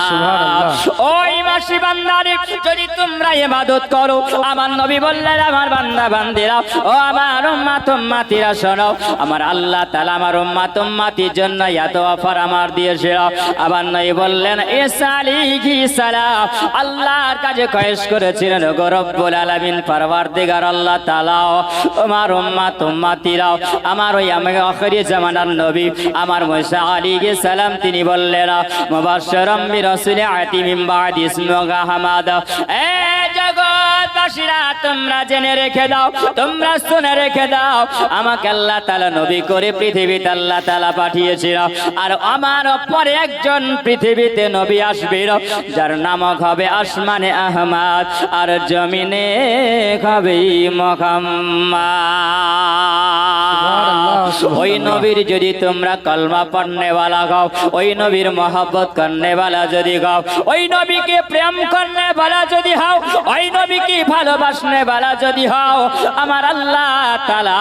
সুবহানাল্লাহ। ওই মাসি বান্দারে যদি তোমরা ইবাদত করো, আমার নবী বললেন আমার বান্দা বান্দিরা, ও আমার উম্মত উম্মতিরা শোনো, আমার আল্লাহ তাআলা আমার উম্মত উম্মতির জন্য এত অফার আমার দিয়েছিল। আবার নবী বললেন ঈসা আলাইহিস সালাম আল্লাহর কাছে কয়েস করেছিলেন, গো রব্বুল আলামিন পরওয়ারদিগার আল্লাহ তাআলা আমার উম্মত উম্মতিরা, আমার ওই আখিরি জামানার নবী আমার মুসা আলাইহিস সালাম তিনি বললেন মুবাশশিরাম বিরাসূলি আতি মিন বাদি ইসমুহু আহমদ। এ জগৎবাসীরা তোমরা জেনে রেখে দাও, তোমরা শুনে রেখে দাও, আমাকে আল্লাহ তাআলা নবী করে পৃথিবীতে আল্লাহ তাআলা পাঠিয়েছিল। আর আমার পরে একজন পৃথিবীতে নবী আসবে যার নাম হবে আসমানে আহমদ আর জমিনে হবে মুহাম্মদ। ওই নবীর যদি তোমরা কলমা পড়নে वाला গাও, ওই নবীর মহব্বত করনে वाला যদি গাও, ওই নবীকে প্রেম করনে वाला যদি হও, ওই নবীকে ভালোবাসনে वाला যদি হও, আমার আল্লাহ তাআলা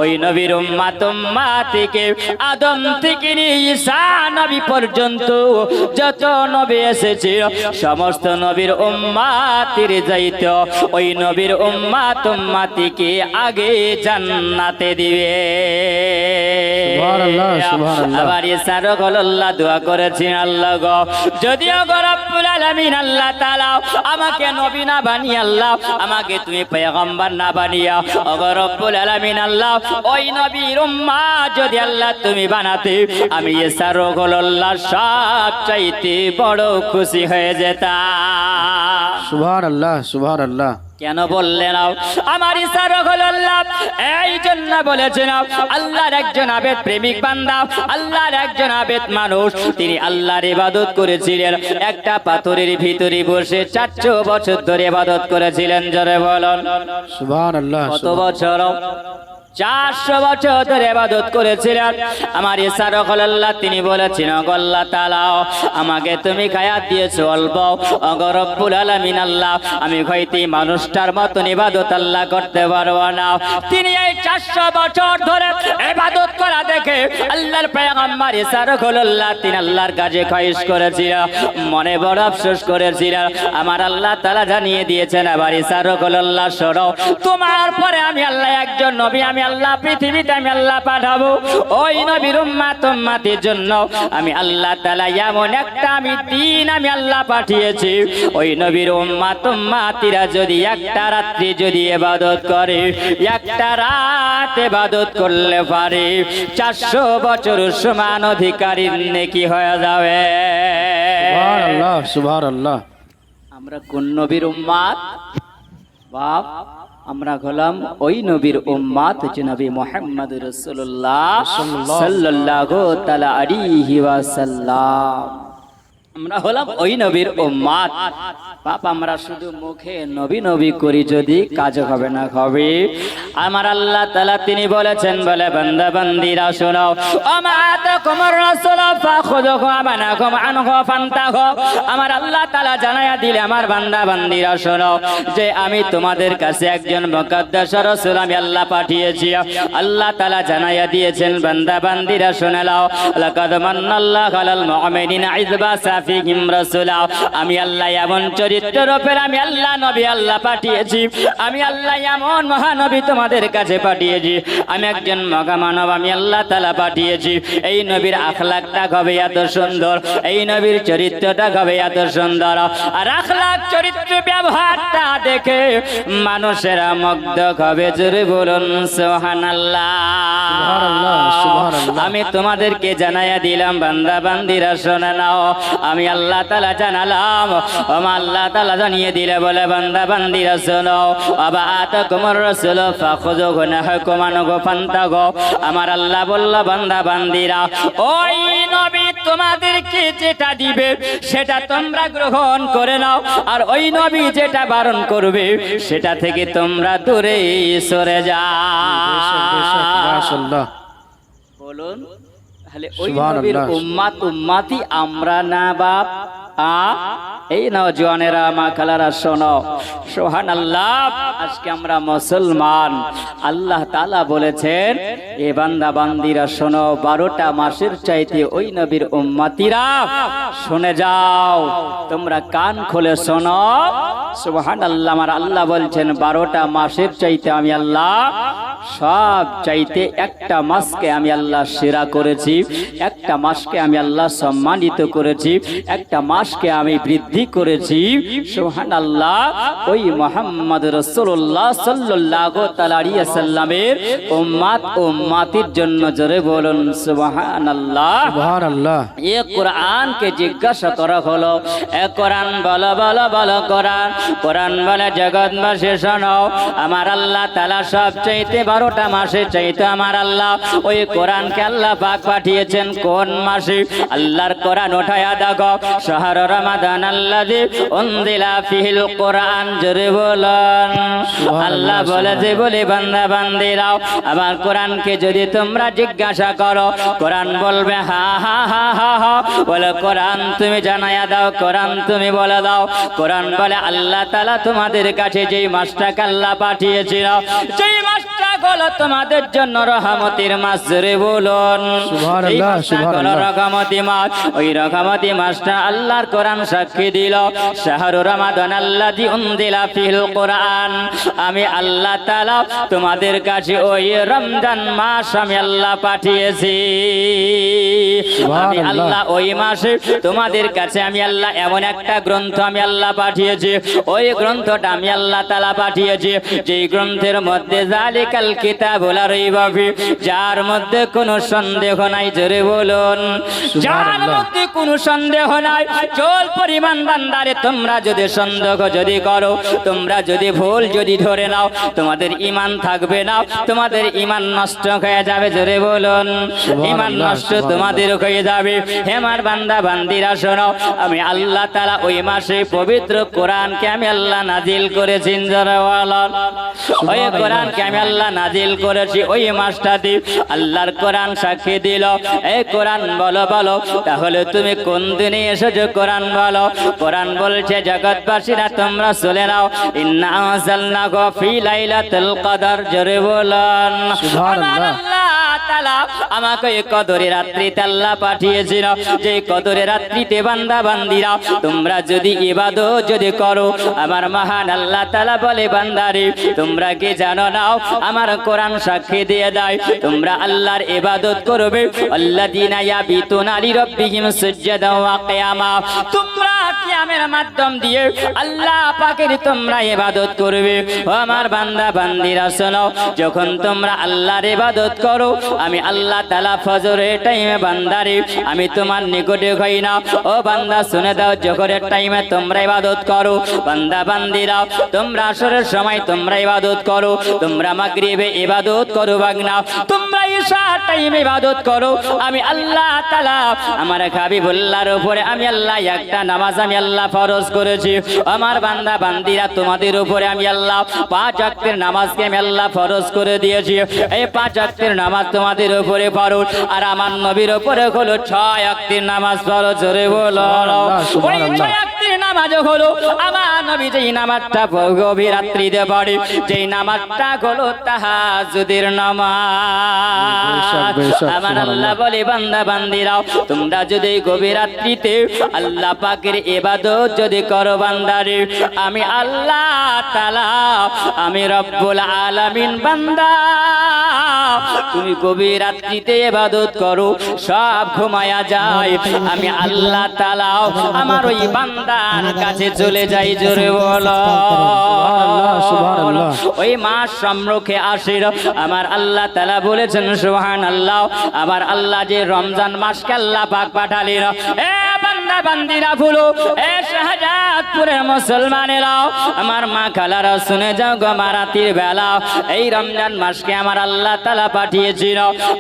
ওই নবীর উম্মত উম্মতিকে আদম থেকে নিয়ে ঈসা নবী পর্যন্ত যত নবী এসেছে সমস্ত নবীর উম্মতের যাইতে ওই নবীর উম্মত উম্মতিকে আগে জান্নাতে দিবে। সুবহানাল্লাহ সুবহানাল্লাহ। আবার ঈসা রাসূলুল্লাহ দোয়া করেছেন, আল্লাহ গো যদিও গো রব্বুল আলামিন আল্লাহ তাআলা আমাকে নবী না বানিয়ে আল্লাহ আমাকে তুমি পয়গম্বর না বানিয়ে ও গো রব্বুল আলামিন আল্লাহ ওই নবীর উম্মত যদি আল্লাহ তুমি বানাতে আমি ঈসা রাসূলুল্লাহ সবচাইতে বড় খুশি হয়ে যেতাম। সুবহানাল্লাহ সুবহানাল্লাহ। কেন বললেন আমার ঈসা রাসূলুল্লাহ? এই জন্য বলেছেন আল্লাহর একজন আবেদ প্রেমিক বান্দা, আল্লাহর একজন আবেদ মানুষ, তিনি আল্লাহর ইবাদত করেছিলেন। একটা পাথরের ভিতরে বসে 400 বছর ধরে ইবাদত করেছিলেন। জোরে বলুন সুবহানাল্লাহ। কত বছর? 400 বছর ধরে ইবাদত করেছিলেন। আমার ঈসা রাসূলুল্লাহ তিনি বলেছেন, আল্লাহ তাআলা আমাকে তুমি হায়াত দিয়েছো অল্প, ওগো রব্বুল আলামিন আল্লাহ আমি হয়তো মানুষটার মতন ইবাদত আল্লাহ করতে পারবো না। তিনি এই 400 বছর ধরে ইবাদত করা দেখে আল্লাহর পয়গম্বর ঈসা রাসূলুল্লাহ তিনি আল্লাহর কাছে খায়েশ করেছিলেন, মনে বড় আফসোস করেছিলেন। আমার আল্লাহ তাআলা জানিয়ে দিয়েছেন, আবার ঈসা রাসূলুল্লাহ শোনো, তোমার পরে আমি আল্লাহ একজন নবী আমি আল্লাহ পৃথিবীতে আমি আল্লাহ পাঠাবো। ওই নবীর উম্মত উম্মতের জন্য আমি আল্লাহ তাআলা এমন একটা আমি দিন আমি আল্লাহ পাঠিয়েছি, ওই নবীর উম্মত উম্মতিরা যদি একটা রাত্রি যদি ইবাদত করে, একটা রাত ইবাদত করলে পারে 400 বছর সমান অধিকারী নেকি হয়ে যাবে। সুবহানাল্লাহ সুবহানাল্লাহ। আমরা কোন নবীর উম্মত? বাপ আমরা হলাম ওই নবীর উম্মত যে নবী মুহাম্মদ রাসূলুল্লাহ সাল্লাল্লাহু তাআলা আলাইহি ওয়াসাল্লাম। আমরা হলাম ওই নবীর উম্মত। বাপ আমরা শুধু মুখে নবী নবী করি, যদি কাজ হবে না হবে। আমার আল্লাহ তাআলা তিনি বলেছেন, বলে বান্দা বান্দিরা শোনো, আমাতাকুমুর রাসূল ফাখুযুহু আমানাকুম আনহু ফান্তাহু। আমার আল্লাহ তাআলা জানায়া দিলে আমার বান্দা বান্দিরা শোনো যে আমি তোমাদের কাছে একজন মুকদ্দাস রাসূল আমি আল্লাহ পাঠিয়েছি। আল্লাহ তাআলা জানায়া দিয়েছেন, বান্দা বান্দিরা শুনে নাও, লাকাদ মান্নাল্লাহু আলাল মুমিনিনা ইয বাসা ফীহিম রাসূলা। আমি আল্লাহ এমন চরিত্রের উপর আমি আল্লাহ নবী আল্লাহ পাঠিয়েছি, আমি আল্লাহ এমন মহানবী তোমাদের কাছে পাঠিয়েছি, আমি একজন মহামানব আমি আল্লাহ তাআলা পাঠিয়েছি। এই নবীর আখলাকটা হবে এত সুন্দর, এই নবীর চরিত্রটা হবে এত সুন্দর, আর আখলাক চরিত্র ব্যবহারটা দেখে মানুষেরা মুগ্ধ হবে। জোরে বলুন সুবহানাল্লাহ সুবহানাল্লাহ। আমি তোমাদেরকে জানাইয়া দিলাম বান্দা বান্দিরা শুনে নাও, আমি আল্লাহ তাআলা জানালাম, আল্লাহ তাআলা জানিয়ে দিলে বলে বান্দা বান্দিরা শোনো, আবাতাকুমুর রাসূল ফাখুযুহু নাহাকুম আনহু ফান্তাহু। আমার আল্লাহ বলল বান্দা বান্দিরা ওই নবী তোমাদেরকে যেটা দিবে সেটা তোমরা গ্রহণ করে নাও, আর ওই নবী যেটা বারণ করবে সেটা থেকে তোমরা দূরে সরে যাও। মাশাআল্লাহ বলুন তাহলে ওই নবীর উম্মত উম্মতি আমরা না বাপ? এই নওজওয়ানেরা মা খালারা শোনো, সুবহানাল্লাহ। আজকে আমরা মুসলমান, আল্লাহ তাআলা বলেছেন এ বান্দা বান্দিরা শোনো, 12টা মাসের চাইতে ওই নবীর উম্মতিরা শুনে যাও, তোমরা কান খুলে শোনো। সুবহানাল্লাহ। আমার আল্লাহ বলছেন 12টা মাসের চাইতে আমি আল্লাহ সব চাইতে একটা মাসকে আমি আল্লাহ সেরা করেছি, একটা মাসকে আমি আল্লাহ সম্মানিত করেছি, একটা মাসকে আমি বৃদ্ধি করেছি। সুবহানাল্লাহ। ওই মুহাম্মদ রাসূলুল্লাহ সাল্লাল্লাহু তাআলা আলাইহি ওয়াসাল্লামের উম্মত উম্মতির জন্য জোরে বলুন সুবহানাল্লাহ। সুবহানাল্লাহ। এ কোরআন কে জিজ্ঞাসা করা হলো, এ কোরআন বলো বলো বলো কোরআন, কোরআন বলে জগৎবাসী শোনো, আমার আল্লাহ তাআলা সবচাইতে 12টা মাসের চাইতে আমার আল্লাহ ওই কোরআনকে আল্লাহ পাক পাঠিয়েছেন কোন মাসে? আল্লাহর কোরআন উঠায়া দেখো, শাহর রমাদান আল্লাযী উনজিলা ফিহিল কোরআন, জোরে বলুন। আল্লাহ বলেছে বলে বান্দা বান্দিরাও আমার কোরআনকে যদি তোমরা জিজ্ঞাসা করো, কোরআন বলবে হা হা হা হা হা। বলে কোরআন তুমি জানায়া দাও, কোরআন তুমি বলে দাও। কোরআন বলে আল্লাহ তাআলা তোমাদের কাছে যেই মাসটাকে আল্লাহ পাঠিয়েছিল, যেই মাসটা হলো তোমাদের জন্য রহমতের মাস, জোরে বলুন সুবহানাল্লাহ, সুবহানাল্লাহ। রহমতি মাস, ওই রহমতি মাসটা আল্লাহর কোরআন সাক্ষী দিল, শাহরু রমাদান আল্লাযী উনজিলা ফিহিল কোরআন। আমি আল্লাহ তাআলা তোমাদের কাছে ওই রমজান মাস আমি আল্লাহ পাঠিয়েছি। আমি আল্লাহ ওই মাসে তোমাদের কাছে আমি আল্লাহ এমন একটা গ্রন্থ আমি আল্লাহ পাঠিয়েছি, ওই গ্রন্থটা আমি আল্লাহ তাআলা পাঠিয়েছি, যেই গ্রন্থের মধ্যে যালিকাল কিতাবুল লা রাইবা ফি, যার মধ্যে কোনো সন্দেহ নাই, জোরে বলুন যার মধ্যে কোনো সন্দেহ নাই। চল পরিমাণ বান্দারে তোমরা যদি সন্দেহ যদি করো, তোমরা যদি ভুল যদি ধরে নাও, তোমাদের ঈমান থাকবে না, তোমাদের ঈমান নষ্ট হয়ে যাবে, জোরে বলুন ঈমান নষ্ট তোমাদের হয়ে যাবে। হে আমার বান্দা বান্দিরা শোনো, আমি আল্লাহ তাআলা ওই মাসে পবিত্র কোরআনকে আমি আল্লাহ নাজিল করেছি, জোরে বলুন ওই কোরআনকে আমি আল্লাহ নাজিল করেছি ওই মাসটাতে। আল্লাহর কোরআন সাক্ষী দিল, এই কোরআন বলো বলো, তাহলে তুমি কোন দিনে এসেছো কোরআন বলো? কোরআন বলছে জগৎবাসীরা তোমরা শুনে নাও, ইন্না আনজালনাহু ফি লাইলাতুল কদর, জোরে বলুন সুবহানাল্লাহ। তাআলা আমাকে এই কদরের রাত্রিতে আল্লাহ পাঠিয়েছিল, যে কদরের রাত্রিতে বান্দা বান্দিরা তোমরা যদি ইবাদত যদি করো, আমার মহান আল্লাহ তাআলা বলে বান্দারে তোমরা কি জানো না আমার কোরআন সাক্ষী দিয়ে দেয় তোমরা আল্লাহর ইবাদত করবে, আল্লাযীনা ইয়াবিতুনা লিরাব্বিহিম সুজদান ওয়া কিয়ামা, তোমরা কিয়ামের মাধ্যম দিয়ে আল্লাহ পাকের তোমরা ইবাদত করবে। ও আমার বান্দা বান্দিরা শোনো, যখন তোমরা আল্লাহর ইবাদত করো, আমি আল্লাহ তাআলা ফজরের টাইমে বান্দারে আমি তোমার নিকটে হই না। ও বান্দা শুনে দাও, জোহরের টাইমে তোমরা ইবাদত করো, বান্দা বান্দিরা তোমরা আসরের সময় তোমরা ইবাদত করো, তোমরা মাগরিবে ইবাদত করো বাগনা, তোমরা ইশার টাইমে ইবাদত করো। আমি আল্লাহ তাআলা আমার হাবিবুল্লাহর উপরে আমি আল্লাহ একটা নামাজ আমি আল্লাহ ফরজ করেছি। আমার বান্দা বান্দিরা তোমাদের উপরে আমি আল্লাহ 5 ওয়াক্তের নামাজকে আমি আল্লাহ ফরজ করে দিয়েছি। এই 5 ওয়াক্তের নামাজ তোমাদের উপরে ফরজ, আর আমার নবীর উপরে হলো 6 ওয়াক্তের নামাজ ফরজ, জোরে বলো ওই 6 ওয়াক্তের নামাজ হলো আমার নবী যেই নামাজটা গভীর রাত্রিতে পড়ে, যেই নামাজটা হলো তাহাজ্জুদের নামাজ। আমার আল্লাহ বলে বান্দা বান্দিরাও তোমরা যদি গভীর রাত্রিতে আল্লাহ পাকের ইবাদত যদি করো বান্দারে, আমি আল্লাহ তাআলা আমি রব্বুল আলামিন বান্দা তুমি গভীর রাত্রিতে ইবাদত করো, সব ঘুমায়া যায়, আমি আল্লাহ তাআলা আমার ওই বান্দার কাছে চলে যাই, জোরে বলো সুবহানাল্লাহ। ওই মাস সম্মুখে আসে, আমার আল্লাহ তাআলা বলেছেন সুবহানাল্লাহ, আমার আল্লাহ যে রমজান মাসকে আল্লাহ পাক পাঠালেন। এ বান্দা বান্দিরা ভুলো, এ শাহজাদপুরের মুসলমানেরা, আমার মা খালারা শুনে যাও গো, রাতের বেলা এই রমজান মাসকে আমার আল্লাহ তাআলা পাঠিয়েছিল।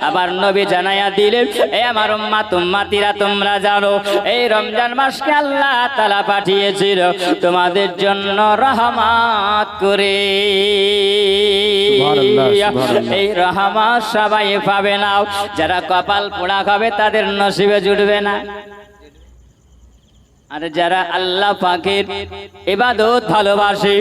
আবার নবী জানায়া দিলেন, এ আমার উম্মত উম্মতিরা তোমরা জানো এই রমজান মাসকে আল্লাহ তাআলা পাঠিয়েছিল তোমাদের জন্য রহমত করে। এই রহমত সবাই পাবে না, যারা কপাল পোড়া খাবে তাদের নসিবে জুটবে না। আর যারা আল্লাহ পাকের ইবাদত ভালোবাসে,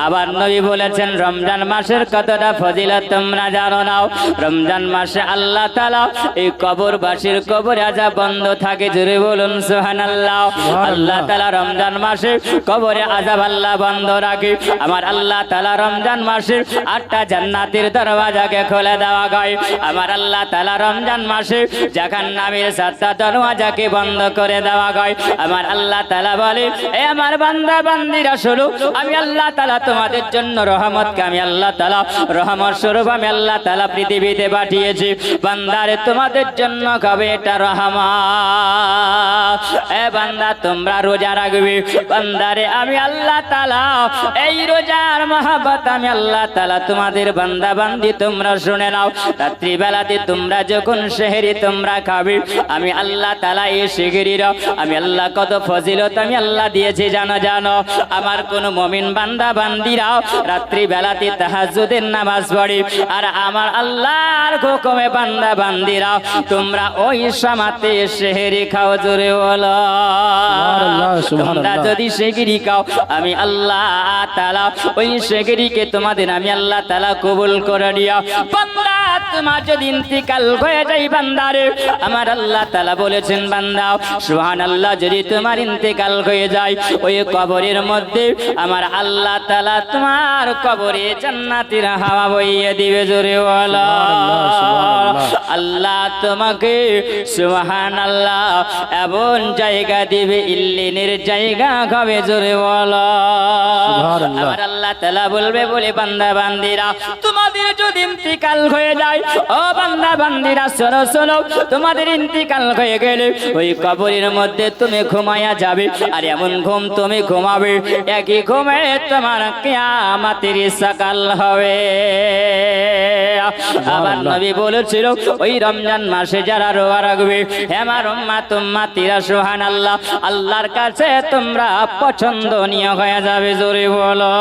আবার নবী বলেছেন রমজান মাসের কতটা ফজিলত তোমরা জানো না। রমজান মাসে আল্লাহ তাআলা এই কবরবাসীর কবর আযাব বন্ধ থাকে, জোরে বলুন সুবহানাল্লাহ। আল্লাহ তাআলা রমজান মাসে কবরে আযাব আল্লাহ বন্ধ রাখে। আমার আল্লাহ তাআলা রমজান মাসে 8টা জান্নাতের দরওয়াজাকে খুলে দেওয়া হয়। আমার আল্লাহ তাআলা রমজান মাসে জাহান্নামের 7টা দরওয়াজাকে বন্ধ করে দেওয়া হয়। আমার আল্লাহ তাআলা বলে, এ আমার বান্দা বান্দীরা শোনো, আমি আল্লাহ তাআলা তোমাদের জন্য রহমতকে আমি আল্লাহ তাআলা রহমত স্বরূপ আমি আল্লাহ তাআলা পৃথিবীতে পাঠিয়েছি। বান্দারে তোমাদের জন্য কবে এটা রহমত। এ বান্দা তোমরা রোজা রাখবে। বান্দারে আমি আল্লাহ তাআলা এই রোজার মহব্বত আমি আল্লাহ তাআলা তোমাদের বান্দা বান্দি তোমরা শুনে নাও। রাত্রি বেলাতে তোমরা যখন সেহরি তোমরা খাবে, আমি আল্লাহ তাআলা এই সেহরির আমি আল্লাহ কত ফজিলত আমি আল্লাহ দিয়েছি জানো জানো। আমার কোন মুমিন বান্দা বান্দিরাও রাত্রি বেলাতে তাহাজ্জুদের নামাজ পড়ে, আর আমার আল্লাহর হুকুমে বান্দা বান্দিরাও তোমরা ওই সময়তে সেহরি খাও, জোরে বলো। তোমরা যদি সেহরি খাও আমি আল্লাহ তাআলা ওই সেহরিকে তোমাদের আমি আল্লাহ তাআলা কবুল করে নিও। বান্দা তোমার যদি ইন্তিকাল হয়ে যায় বান্দারে, আমার আল্লাহ তাআলা বলেছেন বান্দা সুবহানাল্লাহ, যদি তোমার ইন্তিকাল হয়ে যায় ওই কবরের মধ্যে আমার আল্লাহ তাআলা তোমার কবরে জান্নাতের হাওয়া বইয়ে দিবে, জোরে বলো। আল্লাহ তোমাকে সুবহানাল্লাহ এমন জায়গা দিবে, ইল্লিনের জায়গা হবে, জোরে বলো। আমার আল্লাহ তাআলা বলবে, বলে বান্দা বান্দিরা তোমাদের যদি ইন্তিকাল হয়ে যায়, ও বান্দা বান্দিরা শোনো শোনো, তোমাদের ইন্তিকাল হয়ে গেলে ওই কবরের মধ্যে তুমি ঘুমায়া যাবে, আর এমন ঘুম তুমি ঘুমাবে একই ঘুমে তোমার কিয়ামতের সকাল হবে। আবার নবী বলেছিল ওই রমজান মাসে যারা রোজা রাখবে, হে আমার উম্মত উম্মতিরা সুবহানাল্লাহ আল্লাহর কাছে তোমরা পছন্দনীয় হয়ে যাবে, জোরে বলো।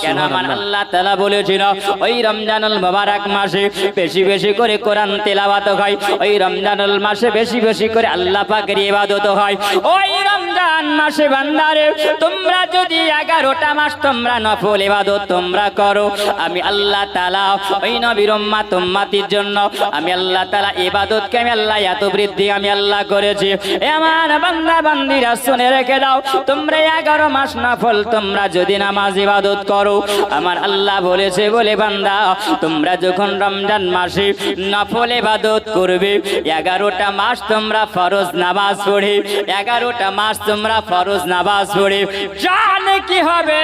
কেন আমার আল্লাহ তাআলা বলেছিল ওই রমজানুল মুবারক মাসে বেশি বেশি করে কোরআন তেলাওয়াত হয়, ওই রমজানুল মাসে বেশি বেশি করে আল্লাহ পাকের ইবাদত হয়। ওই রমজান মাসে বান্দারে তোমরা যদি 11টা মাস তোমরা নফল ইবাদত তোমরা করো, আমি আল্লাহ তাআলা ওই নবীর উম্মত উম্মতির জন্য আমি আল্লাহ তাআলা ইবাদতকে আমি আল্লাহ এত বৃদ্ধি আমি আল্লাহ করেছি। এ আমার বান্দা বান্দিরা শুনে রেখে দাও, তোমরা 11 মাস নফল তোমরা যদি নামাজ ইবাদত করো, আমার আল্লাহ বলেছে বলে বান্দা তোমরা যখন রমজান মাসে নফল ইবাদত করবে, 11টা মাস তোমরা ফরজ নামাজ পড়ে, 11টা মাস তোমরা ফরজ নামাজ পড়ে জানে কি হবে।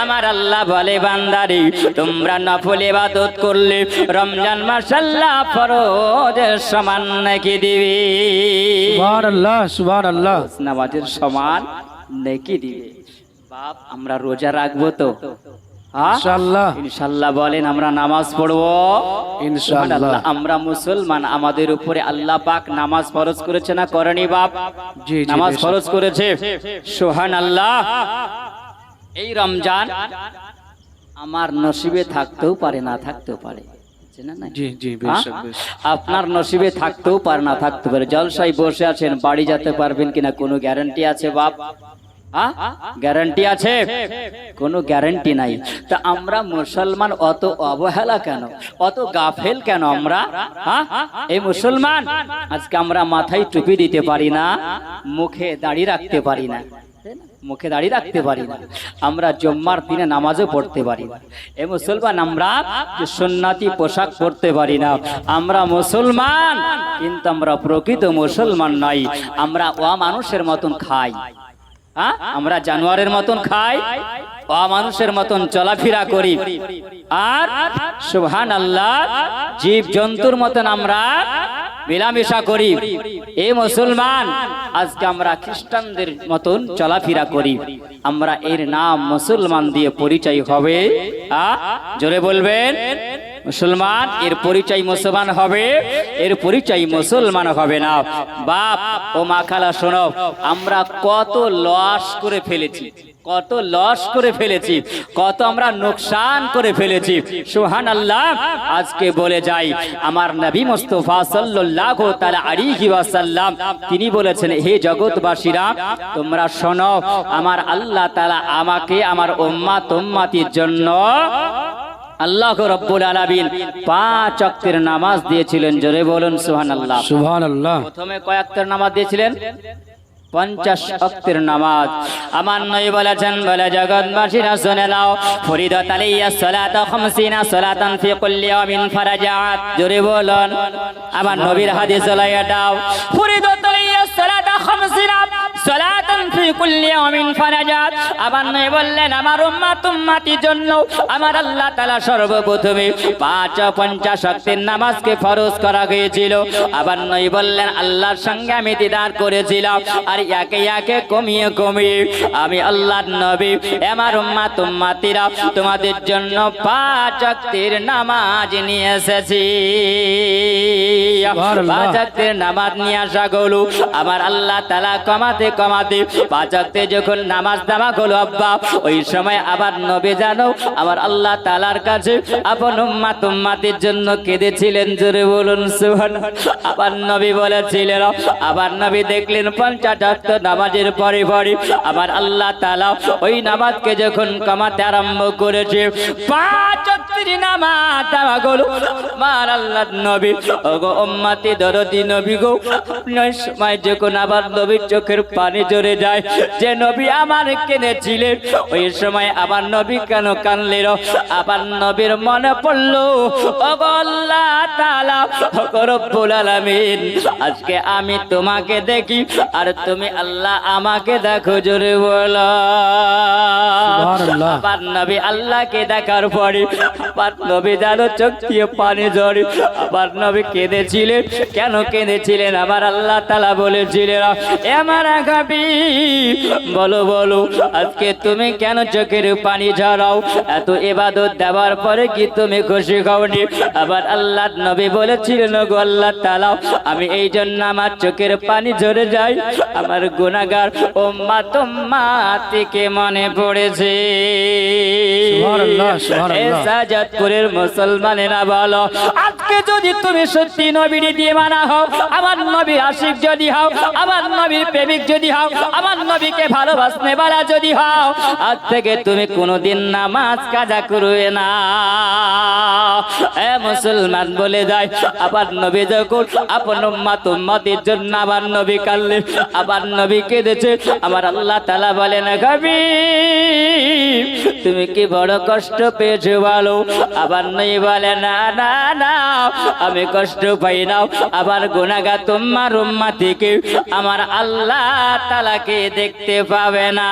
আমার আল্লাহ বলে বান্দারে তোমরা নফল ইবাদত করলে রমজান মাস আল্লাহ ফরজের সমান নেকি দিবে, সুবহানাল্লাহ সুবহানাল্লাহ, নামাজের সমান নেকি দিবে। বাপ আমরা রোজা রাখবো তো ইনশাআল্লাহ, ইনশাআল্লাহ বলেন আমরা নামাজ পড়বো ইনশাআল্লাহ। আমরা মুসলমান, আমাদের উপরে আল্লাহ পাক নামাজ ফরজ করেছে না করেনি বাপ? জি জি, নামাজ ফরজ করেছে, সুবহানাল্লাহ। এই রমজান আমার নসিবে থাকতেও পারে না থাকতেও পারে, জি জি, বেশক বেশক। আপনার নসিবে থাকতেও পারে না থাকতে পারে। জলসায় বসে আছেন, বাড়ি যেতে পারবেন কিনা কোনো গ্যারান্টি আছে বাপ? গ্যারান্টি আছে? কোনো গ্যারান্টি নাই। তা আমরা মুসলমান অত অবহেলা কেন, অত গাফেল কেন আমরা? এই মুসলমান আজকে আমরা মাথায় টুপি দিতে পারি না, মুখে দাড়ি রাখতে পারি না, মুখে দাড়ি রাখতে পারি না, আমরা জুম্মার দিনে নামাজও পড়তে পারি না। এ মুসলমান আমরা সুন্নতি পোশাক পরতে পারি না। আমরা মুসলমান, কিন্তু আমরা প্রকৃত মুসলমান নই। আমরা অমানুষের মতন খাই, আমরা জানোয়ারের মতন খাই, অমানুষের মতন চলাফেরা করি, আর সুবহানাল্লাহ জীব জন্তুর মতন আমরা মেলামেশা করি। এই মুসলমান আজকে আমরা খ্রিস্টানদের মতন চলাফেরা করি। আমরা এর নাম মুসলমান দিয়ে পরিচয় হবে? জোরে বলবেন মুসলমান, এর পরিচয় মুসলমান হবে, এর পরিচয় মুসলমান হবে না। বাপ ও মা খালা শোনো, আমরা কত লস করে ফেলেছি, কত লস করে ফেলেছি, কত আমরা নোকসান করে ফেলেছি। সুবহানাল্লাহ। আজকে বলে যাই, আমার নবী মুস্তাফা সাল্লাল্লাহু তাআলা আলাইহি ওয়াসাল্লাম তিনি বলেছেন, হে জগৎবাসীরা তোমরা শোনো, আমার আল্লাহ তাআলা আমাকে আমার উম্মতির জন্য আল্লাহ রাব্বুল আলামিন 5 ওয়াক্তের নামাজ দিয়েছিলেন। জোরে বলুন সুবহানাল্লাহ। সুবহানাল্লাহ। প্রথমে কয় ওয়াক্তের নামাজ দিয়েছিলেন? 50 ওয়াক্তের নামাজ। আমার নবী বলেছেন, বলে জগৎবাসীরা শুনে নাও, ফরিদাত আলাইহিস সালাতু 50 সালাতান ফি কুল্লি ইয়ামিন ফারাজাত। জোরে বলুন। আমার নবীর হাদিস হলো এটাও, ফরিদাত আলাইহিস সালাতু 50 সালাতান ফি কুল্লি ইয়ামিন ফারাজাত। আমার নবী বললেন, আমার উম্মতির জন্য আমার আল্লাহ তাআলা সর্বপ্রথমে 50 ওয়াক্তের নামাজকে ফরজ করা হয়েছিল। আবার নবী বললেন, আল্লাহর সঙ্গে আমি দিদার করেছিলাম, আর একে একে কমিয়ে কমিয়ে আমি আল্লাহর নবী আমার উম্মতিরা তোমাদের জন্য 5 ওয়াক্তের নামাজ নিয়ে এসেছি। 5 ওয়াক্তের নামাজ নিয়ে আসা হলো। আমার আল্লাহ তাআলা কমাতে কমাতে 5 ওয়াক্তে যখন নামাজ দেওয়া হলো আব্বা, ওই সময় আবার নবী জানো আমার আল্লাহ তাআলার কাছে আপন উম্মতির জন্য কেঁদেছিলেন। জোরে বলুন সুবহানাল্লাহ। আবার নবী বলেছিলেন, আবার নবী দেখলেন 50 ওয়াক্ত নামাজের পরে পরে আমার আল্লাহ তাআলা ওই নামাজকে যখন কমাতে আরম্ভ করেছে, 5 ওয়াক্তের নামাজ দেওয়া হলো। আমার আল্লাহর নবী ওগো উম্মতি দরদি নবী গো, ওই সময় যখন আবার নবীর চোখের পানি ঝরে যায়, যে নবী আমার কেঁদেছিলেন, ওই সময় আবার নবী কেন কানলেন? আবার নবীর মনে পড়লো, ওগো আল্লাহ তাআলা, ওগো রব্বুল আলামিন, আজকে আমি তোমাকে দেখি আর তুমি আল্লাহ আমাকে দেখো। জোরে বলো সুবহানাল্লাহ। আবার নবী আল্লাহকে দেখার পরে আবার নবী জানো চোখ দিয়ে পানি ঝরে। আবার নবী কেঁদেছিলেন। কেন কেঁদেছিলেন? আমার আল্লাহ তাআলা বলেছিলেন, এ আমার হাবিব বলো বলো, আজকে তুমি কেন চোখের পানি ঝরাও? এত ইবাদত দেওয়ার পরে কি তুমি খুশি হওনি? আবার আল্লাহর নবী বলেছিলেন, গো আল্লাহ তাআলা, আমি এই জন্য আমার চোখের পানি ঝরে যায়, আমার গুনাহগার উম্মতকে মনে পড়েছে। সুবহানাল্লাহ, সুবহানাল্লাহ। সাজাদপুরের মুসলমানেরা বলো, আজকে যদি তুমি সত্যি নবীর দিয়ে মানা হও, আমার নবীর আশিক যদি হও, আমার নবীর প্রেমিক যদি হও, আমার নবীকে ভালোবাসনে বালা যদি হও, আজ থেকে তুমি কোনোদিন নামাজ কাজা করবে না। এ মুসলমান বলে যায়, আবার নবী যখন আপন উম্মতির জন্য আবার নবী কাঁদলেন, আবার নবী কেঁদেছে। আমার আল্লাহ তাআলা বলেন, হাবিব তুমি কি বড় কষ্ট পেয়েছো বলো? আবার নবী বলে, না না না, আমি কষ্ট পাই না। আবার গুনাহগার তোমার উম্মতিকে আমার আল্লাহ তাআলাকে দেখতে পাবে না।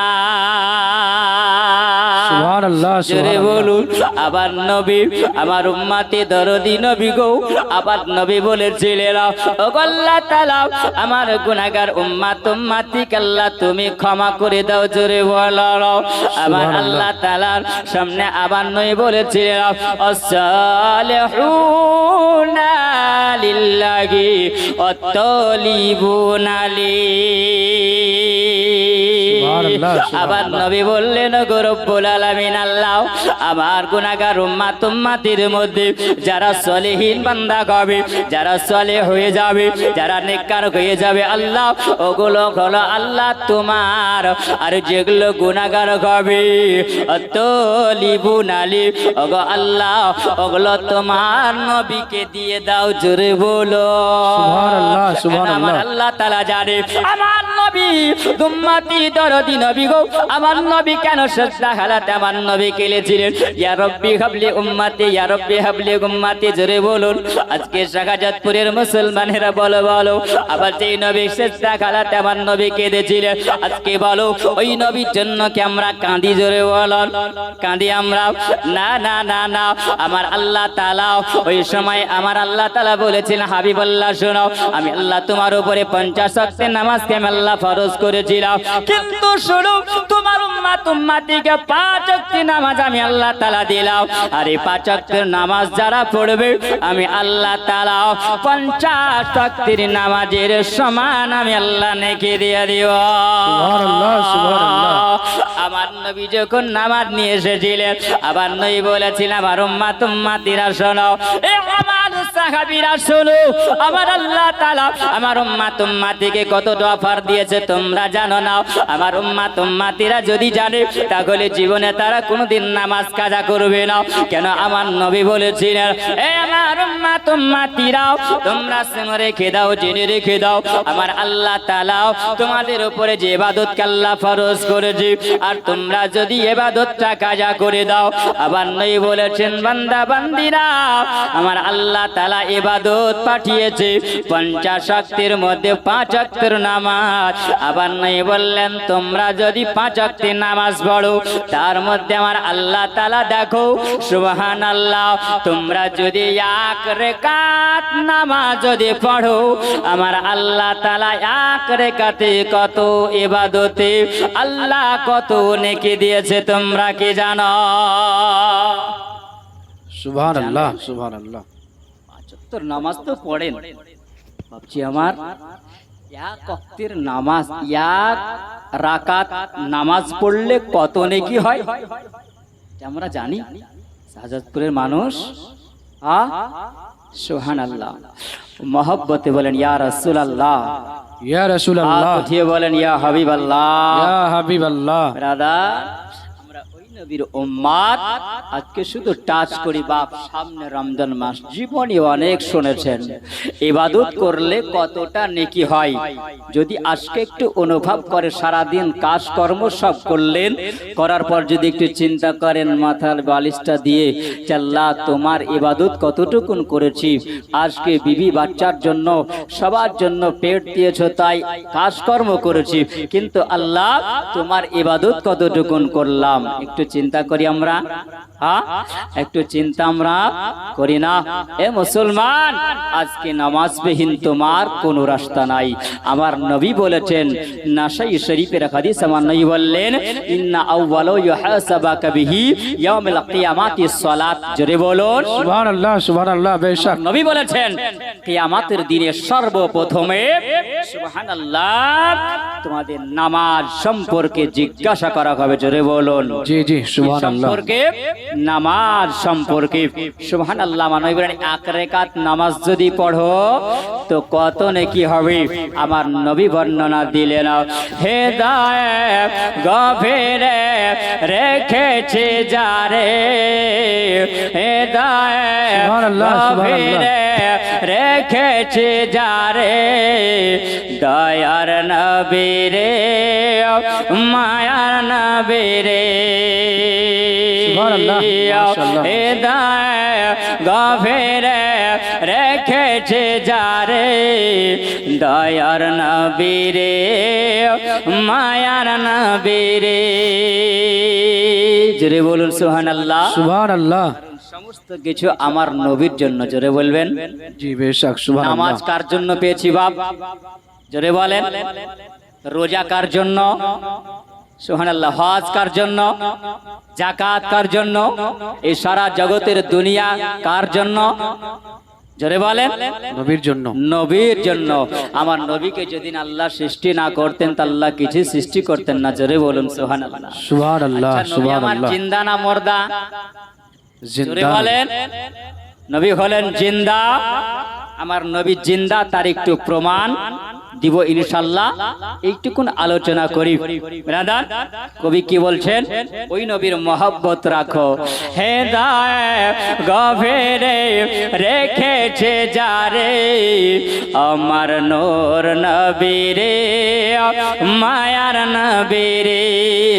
সুবহানাল্লাহ, জোরে সুবহানাল্লাহ। বলুন। আবার নবী আমার উম্মতি দরদি নবী গো, আবার নবী বলেছিলেন, ও আল্লাহ তাআলা, আমার গুনাহগার উম্মতিকে আল্লাহ তুমি ক্ষমা করে দাও। জোরে বলো। আমার আল্লাহ তাআলার সামনে আবার নবী বলেছিলেন, আসসালিহুনা লিল্লাহি ওয়াত-তালিবুনা সুবহানাল্লাহ, আবার নবী বললেন, গো রব্বুল আলামিন আল্লাহ, আমার গুনাহগার উম্মতির মধ্যে যারা সলিহিন বান্দা হবে, যারা সলিহ হয়ে যাবে, যারা নেককার হয়ে যাবে, আল্লাহ ওগুলো হলো আল্লাহ তোমার। আর যেগুলো গুনাহগার হবে তালিবুনা লি, ওগো আল্লাহ ওগুলো তোমার নবীকে দিয়ে দাও। জোরে বলো সুবহানাল্লাহ, সুবহানাল্লাহ। আমার আল্লাহ তাআলা জানে আমার নবী উম্মতি দরদি নবী গো, আমার নবী কেন সেজদা হালাতে আমার নবী কেঁদেছিলেন, ইয়া রব্বি হাবলি উম্মতি, ইয়া রব্বি হাবলি উম্মতি। জোরে বলুন। আজকে শাহজাদপুরের মুসলমানেরা বলো বলো, আবার যেই নবী সেজদা হালাতে আমার নবী কেঁদেছিলেন, আজকে বলো ওই নবীর জন্য কি আমরা কাঁদি? জোরে বলুন। কাঁদি আমরা? না না না না। আমার আল্লাহ তাআলা ওই সময় আমার আল্লাহ তাআলা বলেছেন, হাবিবাল্লাহ শোনো, আমি আল্লাহ তোমার উপরে 50 ওয়াক্তের নামাজকে আমি আল্লাহ ফরজ করেছিলাম, কিন্তু শুনো, তোমার উম্মাত উম্মাতিকে 5 ওয়াক্তের নামাজ আমি আল্লাহ তাআলা দিলাম। আর এই 5 ওয়াক্তের নামাজ যারা পড়বে আমি আল্লাহ তাআলা 50 ওয়াক্তের নামাজের সমান আমি আল্লাহ নেকি দিয়ে দিব। সুবহানাল্লাহ, সুবহানাল্লাহ। আমার নবী যখন নামাজ নিয়ে এসেছিলেন, আবার নবী বলেছিলেন আমার উম্মাত উম্মাতিরা শোনো, এ আমার সাহাবীরা শোনো, আমার আল্লাহ তাআলা আমার উম্মাত উম্মাতিকে কতটা অফার দিয়েছে তোমরা জানো না। আমার উম্মাত উম্মাতিরা যদি জানে তাহলে জীবনে তারা কোনোদিন নামাজ কাজা করবে না। কেন? আমার নবী বলেছিলেন, এ আমার উম্মাত উম্মাতিরা তোমরা শুনে রেখে দাও, জেনে রেখে দাও, আমার আল্লাহ তাআলা তোমাদের উপরে যে ইবাদতকে আল্লাহ ফরজ করেছে, আর তোমরা যদি ইবাদতটা কাজা করে দাও, আবার নবী বলেছেন বান্দা বান্দিরা আমার আল্লাহ তাআলা ইবাদত পাঠিয়েছে 50 ওয়াক্তের মধ্যে 5 ওয়াক্তের নামাজ। আবার নবী বললেন তোমরা যদি 5 ওয়াক্তের নামাজ পড়ো, তার মধ্যে আমার আল্লাহ তাআলা দেখো সুবহানাল্লাহ, তোমরা যদি 1 রাকাত নামাজ যদি পড়ো, আমার আল্লাহ তাআলা 1 রাকাতে কত ইবাদতে আল্লাহ কত নেকি দিয়েছে তোমরা কি জানো? সুবহানাল্লাহ, সুবহানাল্লাহ। 5 ওয়াক্তের নামাজ তো পড়েন, ভাবছি আমার 1 ওয়াক্তের নামাজ 1 রাকাত নামাজ পড়লে কত নেকি হয় আমরা জানি। শাহজাদপুরের মানুষ সুবহানাল্লাহ মহব্বতে বলেন ইয়া রাসূলুল্লাহ, ইয়া রাসূলুল্লাহ, উঠিয়ে বলেন ইয়া হাবিবাল্লাহ, ইয়া হাবিবাল্লাহ। ব্রাদার আমরা ওই নবীর উম্মত, আজকে শুধু টাচ করি বাপ, সামনে রমজান মাস, জীবনে অনেক শুনেছেন ইবাদত করলে কতটা নেকি হয়। যদি আজকে একটু অনুভব করে, সারা দিন কাজ কর্ম সব করলেন, করার পর যদি একটু চিন্তা করেন মাথার বালিশটা দিয়ে, আল্লাহ তোমার ইবাদত কতটুকুন করেছি, আজকে বিবি বাচ্চার জন্য সবার জন্য পেট দিয়েছো তাই কাজকর্ম করেছি, কিন্তু আল্লাহ তোমার ইবাদত কতটুকুন করলাম, একটু চিন্তা করি আমরা। একটু চিন্তা আমরা করি না? এ মুসলমান, আজকে নামাজবিহীন তোমার কোনো রাস্তা নাই। আমার নবী বলেছেন, নাসাই শরীফের হাদিস, আমার নবী বললেন ইন্না আউওয়ালা ইউহাসাবাকা বিহি ইয়াউমিল কিয়ামাতিস সালাত। জোরে বলুন সুবহানাল্লাহ, সুবহানাল্লাহ। বেশক নবী বলেছেন কিয়ামতের দিনে সর্বপ্রথমে সুবহানাল্লাহ তোমাদের নামাজ সম্পর্কে জিজ্ঞাসা করা হবে। জোরে বলুন জি জি, সুবহানাল্লাহ। সম্পর্কে, নামাজ সম্পর্কে সুবহানাল্লাহ। নবী বলেন 1 রাকাত নামাজ যদি পড়ো তো কত নেকি হবে। আমার নবী বর্ণনা দিলেন, হেদায়েত গভীরে রেখেছে যারে, হেদায়েত সুবহানাল্লাহ, গভীরে রেখেছে যারে, দয়ার নবী রে মায়ার নবী রে, সুবহানাল্লাহ, মাশাআল্লাহ। হেদায়েত গভীরে রেখেছে যারে, দয়ার নবী রে মায়ার নবী রে। জোরে বলুন সুবহানাল্লাহ, সুবহানাল্লাহ। সমস্ত কিছু আমার নবীর জন্য। জোরে বলবেন জি বেশক, সুবহানাল্লাহ। নামাজ কার জন্য পেয়েছি বাপ? জোরে বলেন। রোজা কার জন্য? সুবহানাল্লাহ। হজ কার জন্য? যাকাত কার জন্য? এই সারা জগতের দুনিয়া কার জন্য? জোরে বলেন। নবীর জন্য। নবীর জন্য। আমার নবীকে যদি আল্লাহ সৃষ্টি না করতেন তা আল্লাহ কিছু সৃষ্টি করতেন না। জোরে বলুন সুবহানাল্লাহ, সুবহানাল্লাহ, আচ্ছা, নবী আমার সুবহানাল্লাহ। জিন্দা না মুর্দা? জোরে জিন্দা। বলেন। নবী হলেন জিন্দা। আমার নবী জিন্দা, তার একটু প্রমাণ দিব ইনশাআল্লাহ। এইটুকুন আলোচনা করি। ব্রাদার কবি কি বলছেন? ওই নবীর মহব্বত রাখো, হেদায়েত গভীরে রেখেছে যারে, আমার নূর নবী রে মায়ার নবী রে।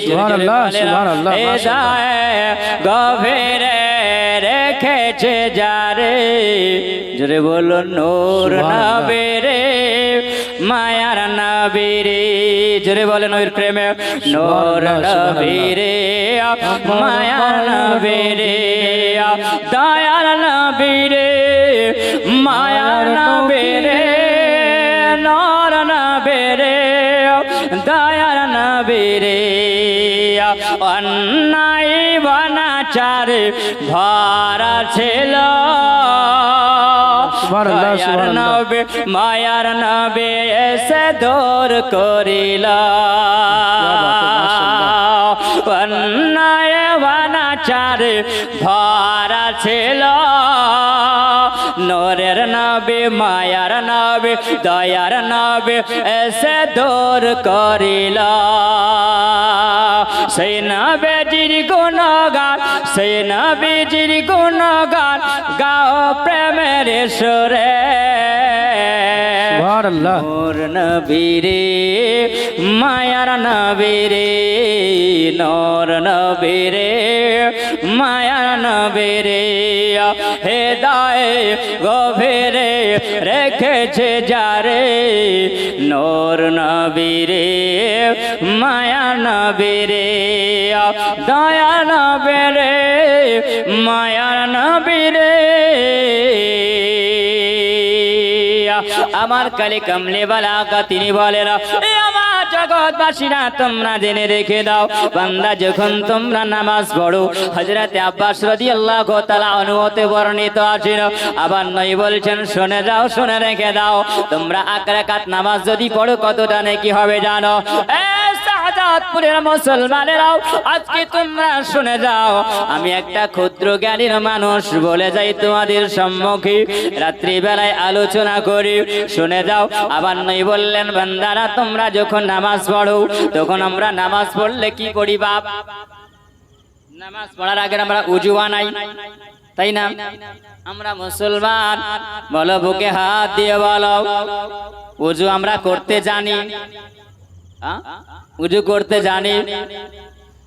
সুবহানাল্লাহ, সুবহানাল্লাহ, হেদায়েত গভীরে রেখেছে যারে, জোরে বলো নূর নবী রে মায়ার নবী রে। জোরে বলেন নবীর প্রেমে, নূর নবী রে মায়ার নবী রে, দয়ার নবী রে মায়ার নবী রে, নূর নবী রে দয়ার নবীরে অন্যায় বানাচার ভরা ছিল সুবহানাল্লাহ, সুবহানাল্লাহ। নবী মায়ার নবী এসে দূর করিল অন্যায় বানাচার ভরা ছিল নূরের নবী মায়ার নবী দয়ার নবী এসে দূর করিল সেই নবীজির গুণগান সেই নবীজির গুণগান গাও প্রেমের সুরে সুবহানাল্লাহ। নূর নবীরে মায়ার নবীরে নূর নবীরে মায়ার নবীরে হেদায়ে গভীরে রেখেছে যারে নূর নবীরে মায়া নবীরে দয়া নবীরে মায়া নবীরে আমার কালে কমলে বালাকা তিনি বলেন এ আমার জগৎবাসীরা তোমরা জেনে রেখে দাও বান্দা যখন তোমরা নামাজ পড়ো হযরতে আব্বাস রাদিয়াল্লাহু তাআলা অনুমতে বর্ণিত আছেন আবার নবী বলছেন শুনে যাও শুনে রেখে দাও তোমরা এক রাকাত নামাজ যদি পড়ো কতটা নেকি হবে জানো এ শাহজাদপুরের মুসলমানেরাও আজকে তোমরা শুনে যাও আমি একটা ক্ষুদ্র জ্ঞানীর মানুষ বলে যাই তোমাদের সম্মুখে রাত্রি বেলায় আলোচনা করি শুনে যাও আবার নবী বললেন বান্দারা তোমরা যখন নামাজ পড়ো তখন আমরা নামাজ পড়লে কি করি বাপ নামাজ পড়ার আগে আমরা উযু বানাই তাই না আমরা মুসলমান বলো বুকে হাত দিয়ে বলো উযু আমরা করতে জানি উযু করতে জানি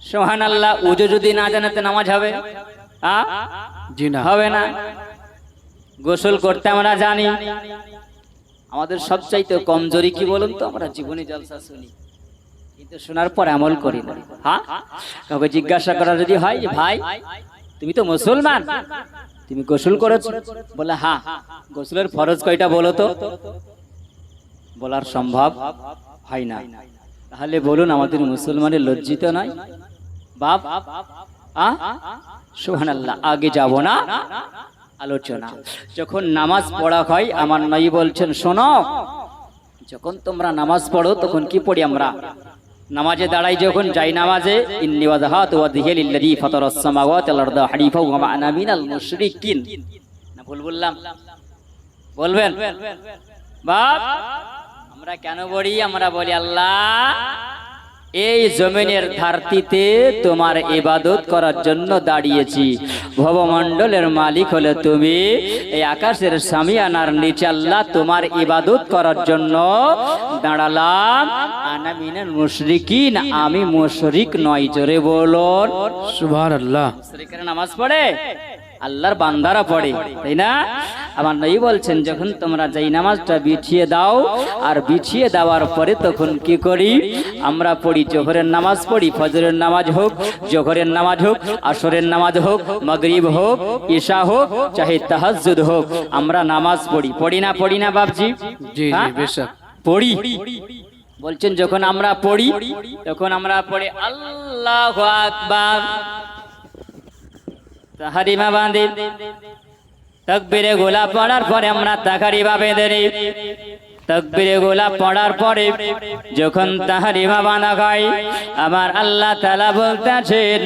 সুবহানাল্লাহ উযু যদি না জানাতে নামাজ হবে জি না, হবে না গোসল করতে আমরা জানি আমাদের সবচাইতে কমজোরি কি বলুন তো আমরা জীবনী জলসা শুনি কিন্তু শোনার পর আমল করি না হ্যাঁ কাউকে জিজ্ঞাসা করা যদি হয় যে ভাই তুমি তো মুসলমান তুমি গোসল করেছো বলে হ্যাঁ গোসলের ফরজ কয়টা বলো তো বলার সম্ভব হয় না তাহলে বলুন আমাদের মুসলমানের লজ্জিত নয় বাপ সুবহানাল্লাহ আগে যাব না আলোচনা যখন নামাজ পড়া হয় আমার নবী বলছেন শোনো যখন তোমরা নামাজ পড়ো তখন কি পড়ি আমরা নামাজে দাঁড়াই যখন যাই নামাজে ইন্নী ওয়াজহাতু ওয়াজহিয়া লিল্লাযী ফাতারাস সামাওয়াতি ওয়াল আরদা হানিফা ওয়া মা আনা মিনাল মুশরিকিন না ভুল বললাম বলবেন বাপ আমরা কেন বলি আমরা বলি আল্লাহ এই জমিনের ধরতিতে তোমার ইবাদত করার জন্য দাঁড়িয়েছি ভবমণ্ডলের মালিক হলে তুমি এই আকাশের সামিয়ানার নিচে আল্লাহ তোমার ইবাদত করার জন্য দাঁড়ালাম আনা মিনাল মুশরিকিন আমি মুশরিক নই জোরে বলুন সুবহানাল্লাহ। মুশরিকরা নামাজ পড়ে আল্লাহর বান্দারা পড়ে তাই না আমার নবী বলছেন যখন তোমরা যেই নামাজটা বিছিয়ে দাও আর বিছিয়ে দেওয়ার পরে তখন কি করি আমরা পড়ি জোহরের নামাজ পড়ি ফজরের নামাজ হোক জোহরের নামাজ হোক আসরের নামাজ হোক মাগরিব হোক ঈশা হোক চাহে তাহাজ্জুদ হোক আমরা নামাজ পড়ি না বাপজি জি জি বেশক পড়ি বলছেন যখন আমরা পড়ি তখন আমরা পড়ি আল্লাহু আকবার তাহারিমা বাঁধি তাকবীরে গোলা পড়ার পরে আমরা তাহারিমা বেঁধে নিই তাকবীরে গোলা পড়ার পরে যখন তাহারিমা বাঁধা হয় আমার আল্লাহ তাআলা বলতেছেন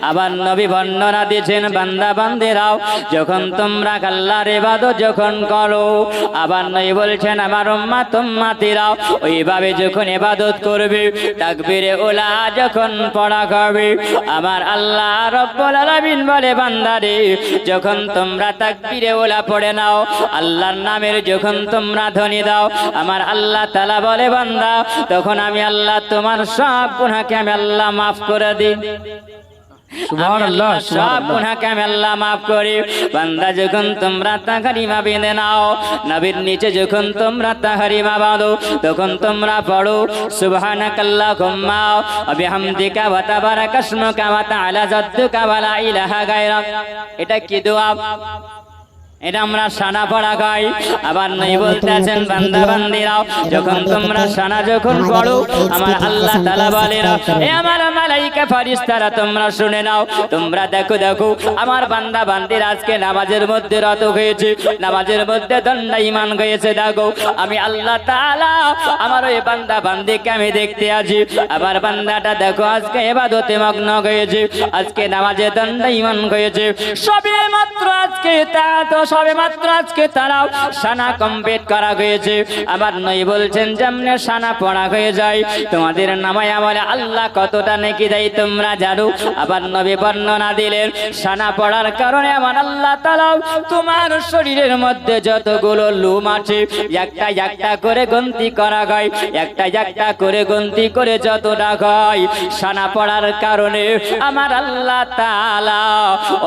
আবার নবী বর্ণনা দিয়েছেন বান্দা বান্দিরাও যখন তোমরা আল্লাহর ইবাদত যখন করো আবার নবী বলছেন আমার উম্মত উম্মতিরাও ওইভাবে যখন ইবাদত করবে তাকবীরে ওলা যখন পড়া হবে আমার আল্লাহ রব্বুল আলামিন বলে বান্দারে যখন তোমরা তাকবীরে ওলা পড়ে নাও আল্লাহর নামের যখন তোমরা ধ্বনি দাও আমার আল্লাহ তাআলা বলে বান্দা তখন আমি আল্লাহ তোমার সব গুনাহকে আমি আল্লাহ maaf করে দিই সুবহানাল্লাহ সব গুনাহকে আমি আল্লাহ maaf করি বান্দা যখন তোমরা তাহারিমা বেঁধে নাও নবীর নিচে যখন তোমরা তাহারিমা বাঁধো তখন তোমরা পড়ো সুবহানাকাল্লাহুম্মা ওয়া বিহামদিকা ওয়া তাবারাকা ইসমুকা ওয়া তাআলা জাদ্দুকা ওয়া লা ইলাহা গায়রুক এটা কি দোয়া এটা আমরা সানা পড়া গাই। আবার নই বলতেছেন বান্দা বান্দিরাও যখন তোমরা সানা যখন পড়ো আমার আল্লাহ তাআলা বলেন এ আমার মালাইকা ফেরেশতারা তোমরা শুনে নাও, তোমরা দেখো দেখো আমার বান্দা বান্দিরা আজকে নামাজের মধ্যে রত হয়েছে, নামাজের মধ্যে দণ্ডায়মান হয়েছে। দেখো আমি আল্লাহ তাআলা আমার ওই বান্দা বান্দিকে আমি দেখতে আছি। আবার বান্দাটা দেখো আজকে ইবাদতে মগ্ন হয়েছে, আজকে নামাজে দণ্ডায়মান হয়েছে। সবে মাত্র আজকে তারাও সানা কমপ্লিট করা হয়েছে। আমার নই বলছেন যেমনে সানা পড়া হয়ে যায় তোমাদের নামায় আমলে আল্লাহ কতটা নেকি দেয় তোমরা জানো। আবার নবী বর্ণনা দিলেন সানা পড়ার কারণে আমার আল্লাহ তাআলা তোমার শরীরের মধ্যে যতগুলো লোম আছে একটা একটা করে গন্তি করা হয়, একটা একটা করে গন্তি করে যতটা হয় সানা পড়ার কারণে আমার আল্লাহ তাআলা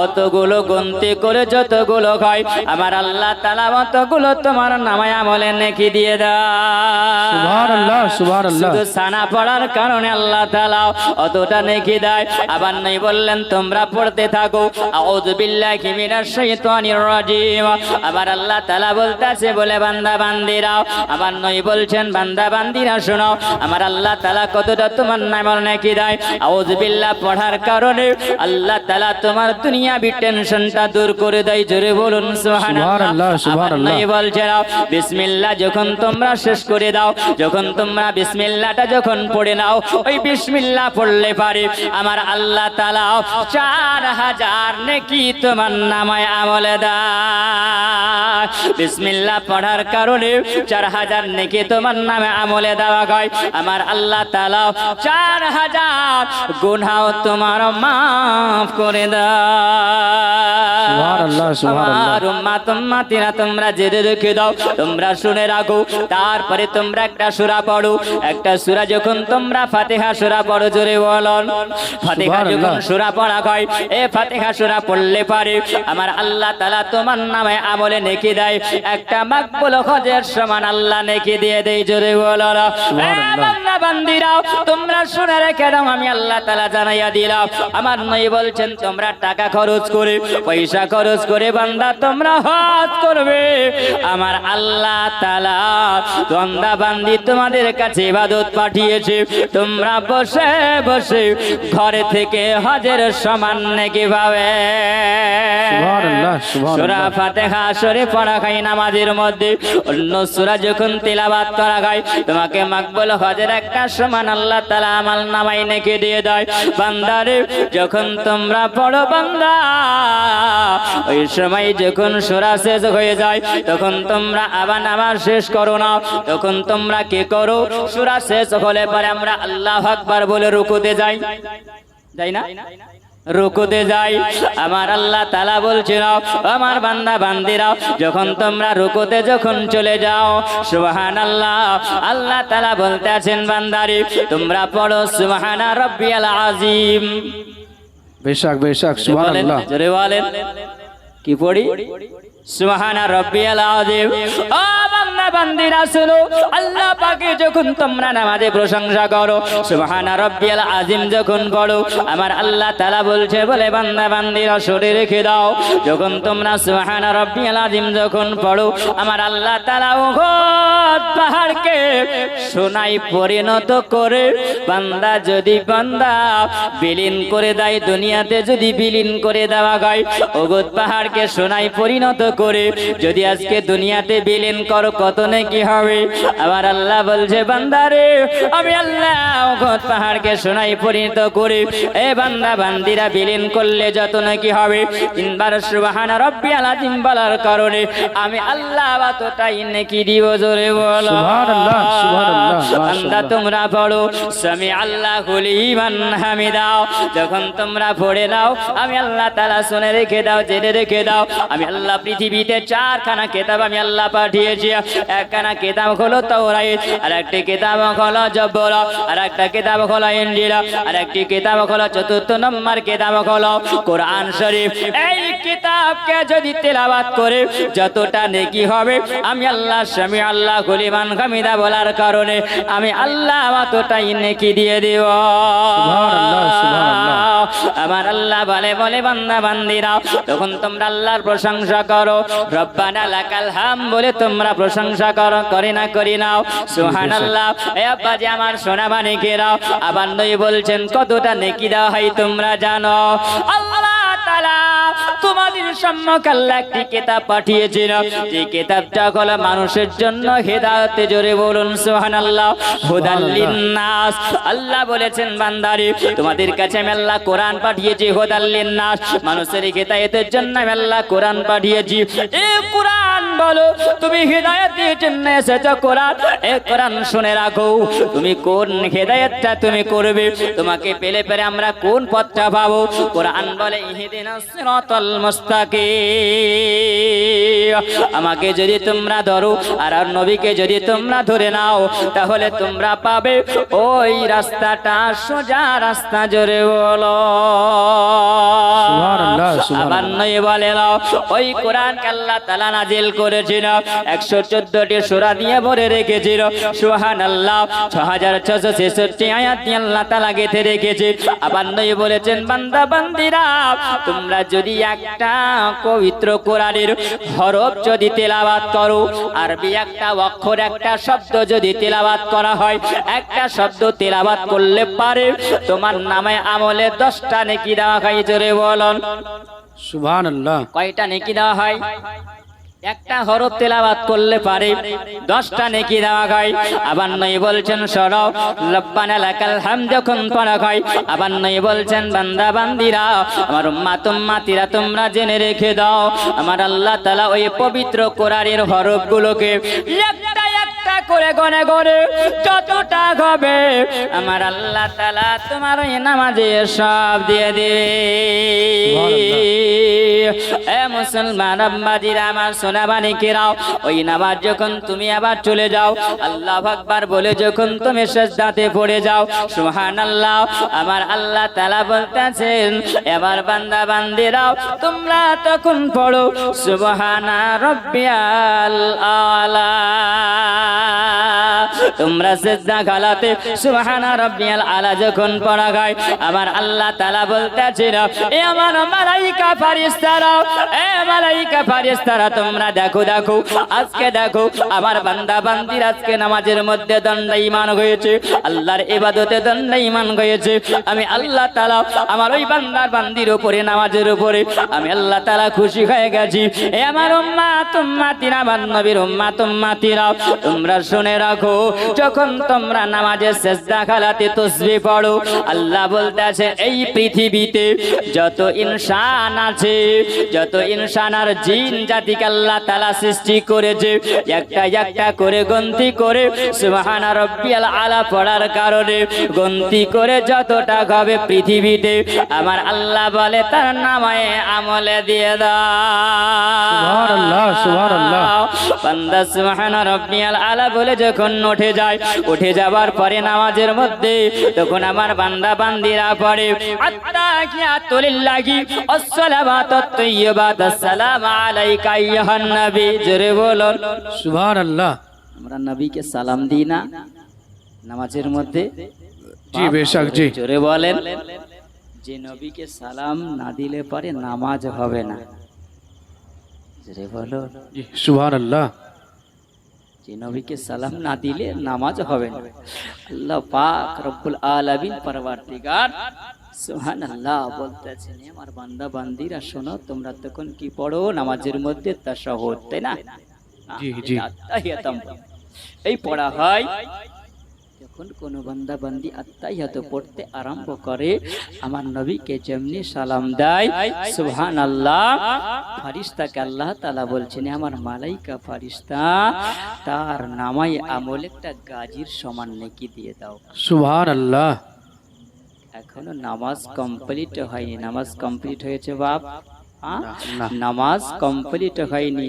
অতগুলো গন্তি করে যতগুলো হয় আমার আল্লাহ তাআলা অতগুলো তোমার নামায় আমলে নেকি দিয়ে দেয়। সুবহানাল্লাহ সুবহানাল্লাহ। শুধু সানা পড়ার কারণে আল্লাহ তাআলা অতটা নেকি দেয়। আবার নই বললেন তোমরা পড়তে থাকো আউযু বিল্লাহি মিনাশ শাইতানির রাজিম। আবার আল্লাহ তাআলা বলতেছে বলে বান্দা বান্দিরা, আবার নই বলছেন বান্দা বান্দিরা শোনো আমার আল্লাহ তাআলা কতটা তোমার নামে নেকি দেয়। আউযু বিল্লাহ পড়ার কারণে আল্লাহ তাআলা তোমার দুনিয়াবি টেনশনটা দূর করে দেয়। জোরে বলুন সুবহানাল্লাহ সুবহানাল্লাহ। নই বলছেন বিসমিল্লাহ যখন তোমরা শেষ করে দাও, যখন তোমরা বিসমিল্লাহটা যখন পড়ে নাও ওই বিসমিল্লাহ পড়লে পারে আমার আল্লাহ তাআলা 4000 নেকি তোমার নামায় আমলে দেয়। বিসমিল্লাহ পড়ার কারণে 4000 নেকি তোমার নামে আমলে দেওয়া হয়। আমার আল্লাহ তাআলা 4000 গুনাহ তোমার মাফ করে দেয়। সুবহানাল্লাহ সুবহানাল্লাহ। আমার উম্মত উম্মতিরা তোমরা জেনে রেখে দাও, তোমরা শুনে রাখো। তারপরে তোমরা একটা সূরা পড়ো, একটা সূরা যখন তোমরা ফাতিহা সূরা পড়ো জোরে বলুন। ফাতিহা যখন সূরা পড়া হয় এই ফাতিহা সূরা পড়লে পারে আমার আল্লাহ তাআলা তোমার নামে আমলে নেকি দেয় একটা মাকবুল হজের সমান আল্লাহ নেকি দিয়ে দেয় জোরে বলুন। বান্দা বান্দিরা তোমরা শুনে রেখে দাও আমি আল্লাহ তাআলা জানাইয়া দিলাম। আমার নবী বলছেন তোমরা টাকা খরচ করে পয়সা খরচ করে বান্দা তোমরা হজ করবে আমার আল্লাহ তাআলা বান্দা বান্দি তোমাদের কাছে ইবাদত পাঠিয়েছে, তোমরা বসে বসে ঘরে থেকে হজের সমান নেকি পাবে। সুবহানাল্লাহ সুবহানাল্লাহ। সূরা ফাতিহা শরীফ পড়া হয় নামাজের মধ্যে, অন্য সূরা যখন তেলাওয়াত করা হয় তোমাকে মাকবুল হজের একটা সমান আল্লাহ তাআলা আমল নামায় নেকি দিয়ে দেয়। বান্দারে যখন তোমরা পড়ো বান্দা ওই সময় যখন সূরা শেষ হয়ে যায় তখন তোমরা আবার নামাজ শেষ করো না, তখন তোমরা কি করো সূরা শেষ হলে পরে আমরা আল্লাহু আকবার বলে রুকুতে যাই, যাই না? রুকুতে যাই। আমার আল্লাহ তাআলা বলছেন আমার বান্দা বান্দিরা যখন তোমরা রুকুতে যখন চলে যাও সুবহানাল্লাহ আল্লাহ তাআলা বলতেছেন বান্দারে তোমরা পড়ো সুবহানা রাব্বিয়াল আযীম। বেশক বেশক সুবহানাল্লাহ। জোরে বলেন কি পড়ি? সুবহানা রাব্বিয়াল আযীম। ও বান্দা বান্দিরা শুনো আল্লাহ পাকে যখন তোমরা নামাজে প্রশংসা করো সুবহানা রাব্বিয়াল আযীম যখন পড়ো আমার আল্লাহ তাআলা বলছে বলে বান্দা বান্দিরা শুনে রেখে দাও যখন তোমরা সুবহানা রাব্বিয়াল আযীম যখন পড়ো আমার আল্লাহ তাআলা উহুদ পাহাড়কে সোনায় পরিণত করে বান্দা যদি বান্দা বিলীন করে দেয় দুনিয়াতে যদি বিলীন করে দেওয়া হয় উহুদ পাহাড়কে সোনায় পরিণত করে যদি আজকে দুনিয়াতে বিলীন করো কত নেকি হবে। আমার আল্লাহ বলছে বান্দারে আমি আল্লাহ উহুদ পাহাড়কে সোনায় পরিণত করে এ বান্দা বান্দিরা বিলীন করলে যত নাকি হবে তিনবার সুবহানা রাব্বিয়াল আযীম বলার কারণে আমি আল্লাহ ততটাই নেকি দিব জোরে বলো সুবহানাল্লাহ সুবহানাল্লাহ। বান্দা তোমরা পড়ো সামি আল্লাহু লিমান হামিদা যখন তোমরা পড়ে নাও আমি আল্লাহ তাআলা শুনে রেখে দাও জেনে রেখে দাও আমি আল্লাহ পৃথিবীতে 4খানা কিতাব আমি আল্লাহ পাঠিয়েছি। একখানা কিতাব হলো তাওরাত, আর একটি কিতাব হলো জবর, আর একটা কিতাব হলো ইনজিল, আর একটি কিতাব হলো 4 নম্বর কিতাব হলো কোরআন শরীফ। এই কিতাবকে যদি তেলাওয়াত করে যতটা নেকি হবে আমি আল্লাহ সামি আল্লাহু লিমান হামিদা বলার কারণে আমি আল্লাহ ততটাই নেকি দিয়ে দেব। সুবহানাল্লাহ সুবহানাল্লাহ। আমার আল্লাহ বলে বলে বান্দা বান্দিরা তখন তোমরা আল্লাহর প্রশংসা করো রব্বানা লাকাল হাম বলে তোমরা প্রশংসা করো করি নাও সুবহানাল্লাহ। এ আব্বাজি আমার সোনা মানিকেরা আবার নই বলছেন কতটা নেকি দেওয়া হয় তোমরা জানো। আল্লাহ তাআলা তোমাদের সম্মুখে আল্লাহ একটি কিতাব পাঠিয়েছেন, যে কিতাবটা হলো মানুষের জন্য হেদায়েত। জোরে বলুন সুবহানাল্লাহ। হুদাল লিন্নাস। আল্লাহ বলেছেন বান্দারে তোমাদের কাছে আমি আল্লাহ কোরআন পাঠিয়েছি হুদাল লিন্নাস, মানুষের হেদায়েতের জন্য আমি আল্লাহ কোরআন পাঠিয়েছি। এই কোরআন বলো তুমি হেদায়েতের জন্য এসেছো কোরআন, এই কোরআন শুনে রাখো তুমি কোন হেদায়েতটা তুমি করবে, তোমাকে পেলে পেলে আমরা কোন পথটা পাবো। কোরআন বলে ইহদিনাস সিরাতাল মুস্তাকিম, আমাকে যদি তোমরা ধরো আর নবীকে যদি তোমরা ধরে নাও তাহলে তোমরা পাবে ওই রাস্তাটা সোজা রাস্তা। জোরে বলো সুবহানাল্লাহ, সুবহানাল্লাহ। আবার নয় বলে নাও ওই কোরআনকে আল্লাহ তাআলা নাজিল করেছিল 114টি সূরা দিয়ে ভরে রেখেছিল সুবহানাল্লাহ। 6666 আয়াত দিয়ে আল্লাহ তাআলা গেঁথে রেখেছে। আবার নয় বলেছেন বান্দা বান্দিরা তোমরা যদি একটা পবিত্র কোরআনের হরফ যদি তেলাওয়াত করো, আরবি একটা অক্ষর একটা শব্দ যদি তেলাওয়াত করা হয়, একটা শব্দ তেলাওয়াত করলে পারে তোমার নামে আমলে 10টা নেকি দেওয়া হয়। জোরে বলুন সুবহানাল্লাহ। কয়টা নেকি দেওয়া হয়? একটা হরফ তেলাওয়াত করলে পারে 10টা নেকি দেওয়া হয়। আবার নয় বলছেন শোনো রব্বানা লাকাল হাম যখন পড়া হয়, আবার নয় বলছেন বান্দা বান্দিরা আমার উম্মাত উম্মাতিরা তোমরা জেনে রেখে দাও আমার আল্লাহ তাআলা ওই পবিত্র কোরআনের হরফগুলোকে একটা একটা করে গনে গনে যতটা হবে আমার আল্লাহ তাআলা তোমার ওই নামাজে সব দিয়ে দেবে। এ মুসলমান আম্মাজিরা আমার সোনা বানিকেরাও ওই নামাজ যখন তুমি আবার চলে যাও আল্লাহু আকবার বলে যখন তুমি সিজদাতে পড়ে যাও সুবহানাল্লাহ, আমার আল্লাহ তাআলা বলতেছেন এবার বান্দা বান্দিরাও তোমরা তখন পড়ো সুবহানা রাব্বিয়াল আলা। তোমরা সিজদা গালাতে সুবহানা রাব্বিয়াল আলা যখন পড়া হয় আমার আল্লাহ তাআলা বলতেছেন এ আমার মালাইকা ফেরেশতারা, এ মালাইকা ফেরেশতারা তোমরা দেখো দেখো আজকে দেখো আমার বান্দা বান্দির আজকে নামাজের মধ্যে দণ্ডায়মান হয়েছে, আল্লাহর ইবাদতে দণ্ডায়মান হয়েছে। আমি আল্লাহ তাআলা আমার ওই বান্দার বান্দির উপরে নামাজের উপরে আমি আল্লাহ তাআলা খুশি হয়ে গেছি। এ আমার উম্মাত উম্মাতিরা আমার নবীর উম্মাত উম্মাতিরা তোমরা শুনে রাখো যখন তোমরা নামাজে সিজদা খালাতে তাসবিহ পড়ো আল্লাহ বলতেছে এই পৃথিবীতে যত ইনসান আছে, যত ইনসান আর জিন জাতিকে আল্লাহ তাআলা সৃষ্টি করেছে একটা একটা করে গন্তি করে সুবহানা রাব্বিয়াল আলা পড়ার কারণে গন্তি করে যতটা হবে পৃথিবীতে আমার আল্লাহ বলে তার নামে আমলে দিয়ে দাও। সুবহানাল্লাহ, সুবহানাল্লাহ। বান্দা সুবহানা রাব্বিয়াল আলা বলে যখন উঠে যায়, উঠে যাবার পরে নামাজের মধ্যে তখন আমার বান্দা বান্দিরা পড়ে আত্তাহিয়াতু লিল্লাহি আসসালামাতু তাইয়্যিবাতু আসসালামু আলাইকা আইয়ুহান নবী। জোরে বলুন সুবহানাল্লাহ। আমরা নবীকে সালাম দিই না নামাজের মধ্যে? জি বেশক জি। জোরে বলেন যে নবীকে সালাম না দিলে পরে নামাজ হবে না। জোরে বলো জি সুবহানাল্লাহ। যে নবীকে সালাম না দিলে নামাজ হবে না। আল্লাহ পাক রব্বুল আলামিন পরওয়ারদিগার সুবহানাল্লাহ বলতেছেন আমার বান্দা বান্দিরা শোনো তোমরা তখন কি পড়ো নামাজের মধ্যে তাশাহুদ, তাই না? জি জি। আত্তাহিয়াতাম এই পড়া হয় যখন কোন বান্দা বান্দি আত্তাহিয়াত পড়তে আরম্ভ করে আমার নবীকে যেমনি সালাম দেয় সুবহানাল্লাহ ফেরেশতাকে আল্লাহ তাআলা বলছেন আমার মালাইকা ফেরেশতা তার নামাই আমল একটা গাজীর সমান নেকি দিয়ে দাও। সুবহানাল্লাহ। এখনো নামাজ কমপ্লিট হয়নি, নামাজ কমপ্লিট হয়েছে বাপ? হ্যাঁ? না। নামাজ কমপ্লিট হয়নি।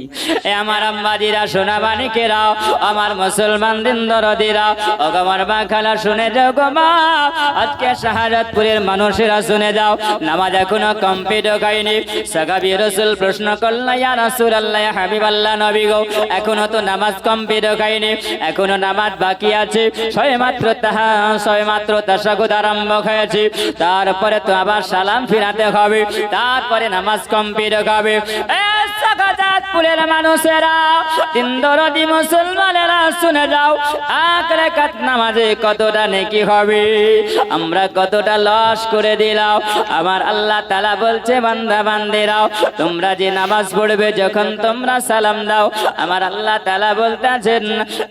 এ আমার আম্মাদিরা, সোনা বানিকেরাও, আমার মুসলমান দিন দরদিরা, ও আমার মা খালা শুনে যাও গো মা, আজকে শাহাদাতপুরের মানুষেরা শুনে যাও, নামাজ এখনো কমপ্লিট হয়নি। সাহাবী রাসূল প্রশ্ন করলেন, ইয়া রাসূলুল্লাহ, ইয়া হাবিবাল্লাহ, নবী গো, এখনো তো নামাজ কমপ্লিট হয়নি, এখনো নামাজ বাকি আছে, সবেমাত্র তাশাহুদ আরম্ভ হয়েছে, তারপরে তো আবার সালাম ফিরাতে হবে, তারপরে নামাজ কমপ্লিট হবে। শাহাদাতপুরের মানুষেরা, দিন দরদি মুসলমানেরা শুনে যাও, এক রাকাত নামাজে কতটা নেকি হবে, আমরা কতটা লস করে দিলাম। আমার আল্লাহ তাআলা বলছে, বান্দা বান্দিরাও, তোমরা যে নামাজ পড়বে, যখন তোমরা সালাম দাও, আমার আল্লাহ তাআলা বলতেছেন,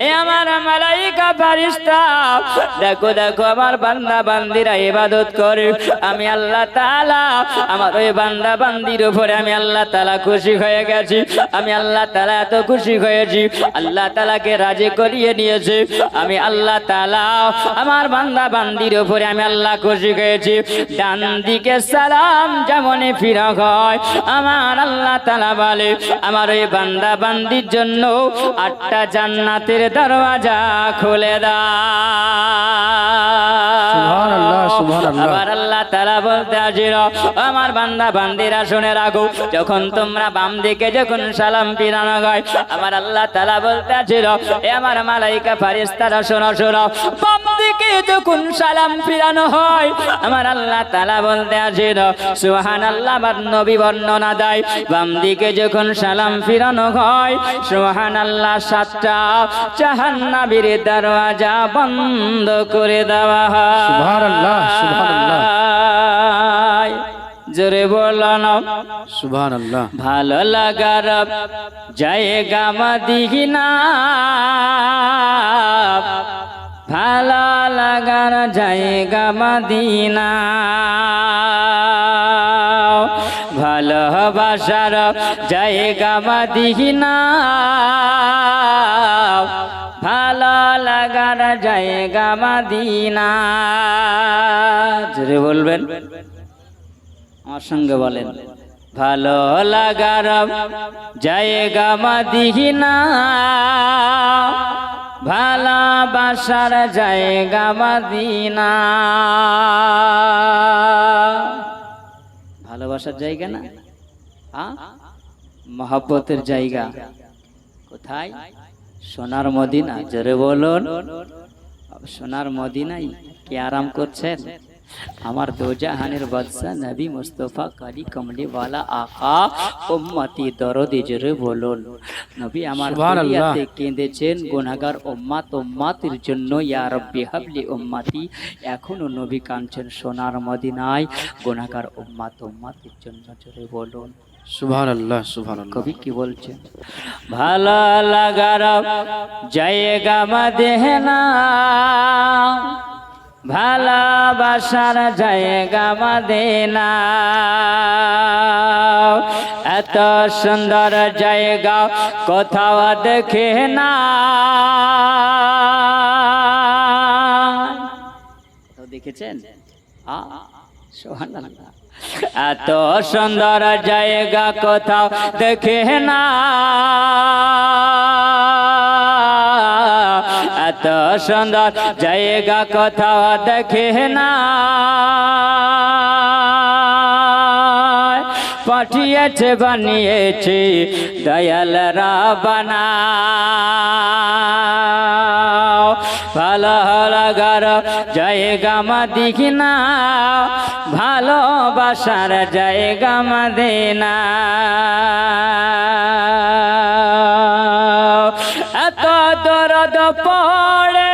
এ আমার মালাইকা ফেরেশতা, দেখো দেখো আমার বান্দা বান্দিরা ইবাদত করে, আমি আল্লাহ তাআলা আমার ওই বান্দা বান্দির উপরে আমি আল্লাহ তাআলা খুশি হয়ে গেছি, আমি আল্লাহ তাআলা এত খুশি হয়েছি, আল্লাহ তাআলাকে রাজি করিয়ে নিয়েছে, আমি আল্লাহ তাআলা আমার বান্দা বান্দির উপরে আমি আল্লাহ খুশি হয়েছি। ডান দিকে সালাম যেমনই ফিরা হয়, আমার আল্লাহ তাআলা বলে, আমার ওই বান্দা বান্দির জন্য 8টা জান্নাতের দরওয়াজা খুলে সুবহানাল্লাহ, দাও। সুবহানাল্লাহ। আবার আল্লাহ তাআলা বলতে আজির, আমার বান্দা বান্দিরা শুনে রাখো, যখন তোমরা বাম দিকে যখন সালাম ফিরানো হয়, আমার আল্লাহ তাআলা বলতে আজির, এ আমার মালাইকা ফেরেশতারা শোনো শোনো, বাম দিকে যখন সালাম ফিরানো হয়, আমার আল্লাহ তাআলা বলতে আজির, সুবহানাল্লাহ, আমার নবী বর্ণনা দেয়, বাম দিকে যখন সালাম ফিরানো হয়, সুবহানাল্লাহ, 7টা জাহান্নামের দরওয়াজা বন্ধ করে দেওয়া হয়। সুবহানাল্লাহ, সুবহানাল্লাহ। জোরে বলো না, সুবহানাল্লাহ। ভালো লাগার জায়গা মদিনা, ভালো লাগার জায়গা মদিনা, ভালোবাসার জায়গা মদিনা, ভালো লাগার জায়গা মদিনা। জোরে বলবেন, আমার সঙ্গে বলেন, ভালো লাগার জায়গা মদিনা, ভালোবাসার জায়গা মদিনা। ভালোবাসার জায়গা না, মহব্বতের জায়গা কোথায়? সোনার মদিনা। জোরে বলুন, সোনার মদিনায় কি আরাম করছেন? আমার দোজাহানের বাদশা নবী মুস্তাফা কালী কমলিওয়ালা আকা উম্মতি দরদি। জোরে বলুন, নবী আমার দুনিয়াতে কেঁদেছেন গুনাহগার উম্মতের জন্য, ইয়া রাব্বি হাবলি উম্মতি। এখনো নবী কাঁদছেন সোনার মদিনায় গুনাহগার উম্মতের জন্য। জোরে বলুন সুবহানাল্লাহ, সুবহানাল্লাহ। কবি কি বলছেন? ভালো লাগার জায়গা মদিনা, ভালোবাসার জায়গা মদিনা, এত সুন্দর জায়গা কোথাও দেখে না। দেখেছেন? সুবহানাল্লাহ। এত সুন্দর জায়গা কোথাও দেখে না, এত সুন্দর জায়গা কোথাও দেখে না। পাঠিয়েছে বানিয়েছে দয়াল রাব্বানা, ভালো লাগার জায়গা মদিনা, ভালোবাসার জায়গা মদিনা। এত দরদ পড়ে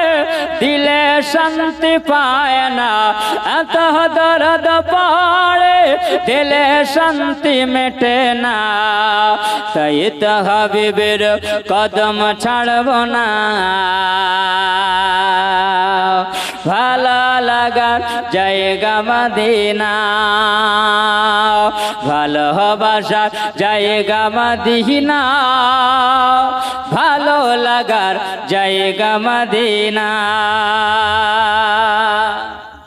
দিলে শান্তি পায় না, এত দরদ পড়ে দিলে শান্তি মেটে না। তাই তো হাবিবের কদম ছাড়ব না, ভালো লাগার জায়গা মদিনা, ভালোবাসার জায়গা মদিনা, ভালো লাগার জায়গা মদিনা।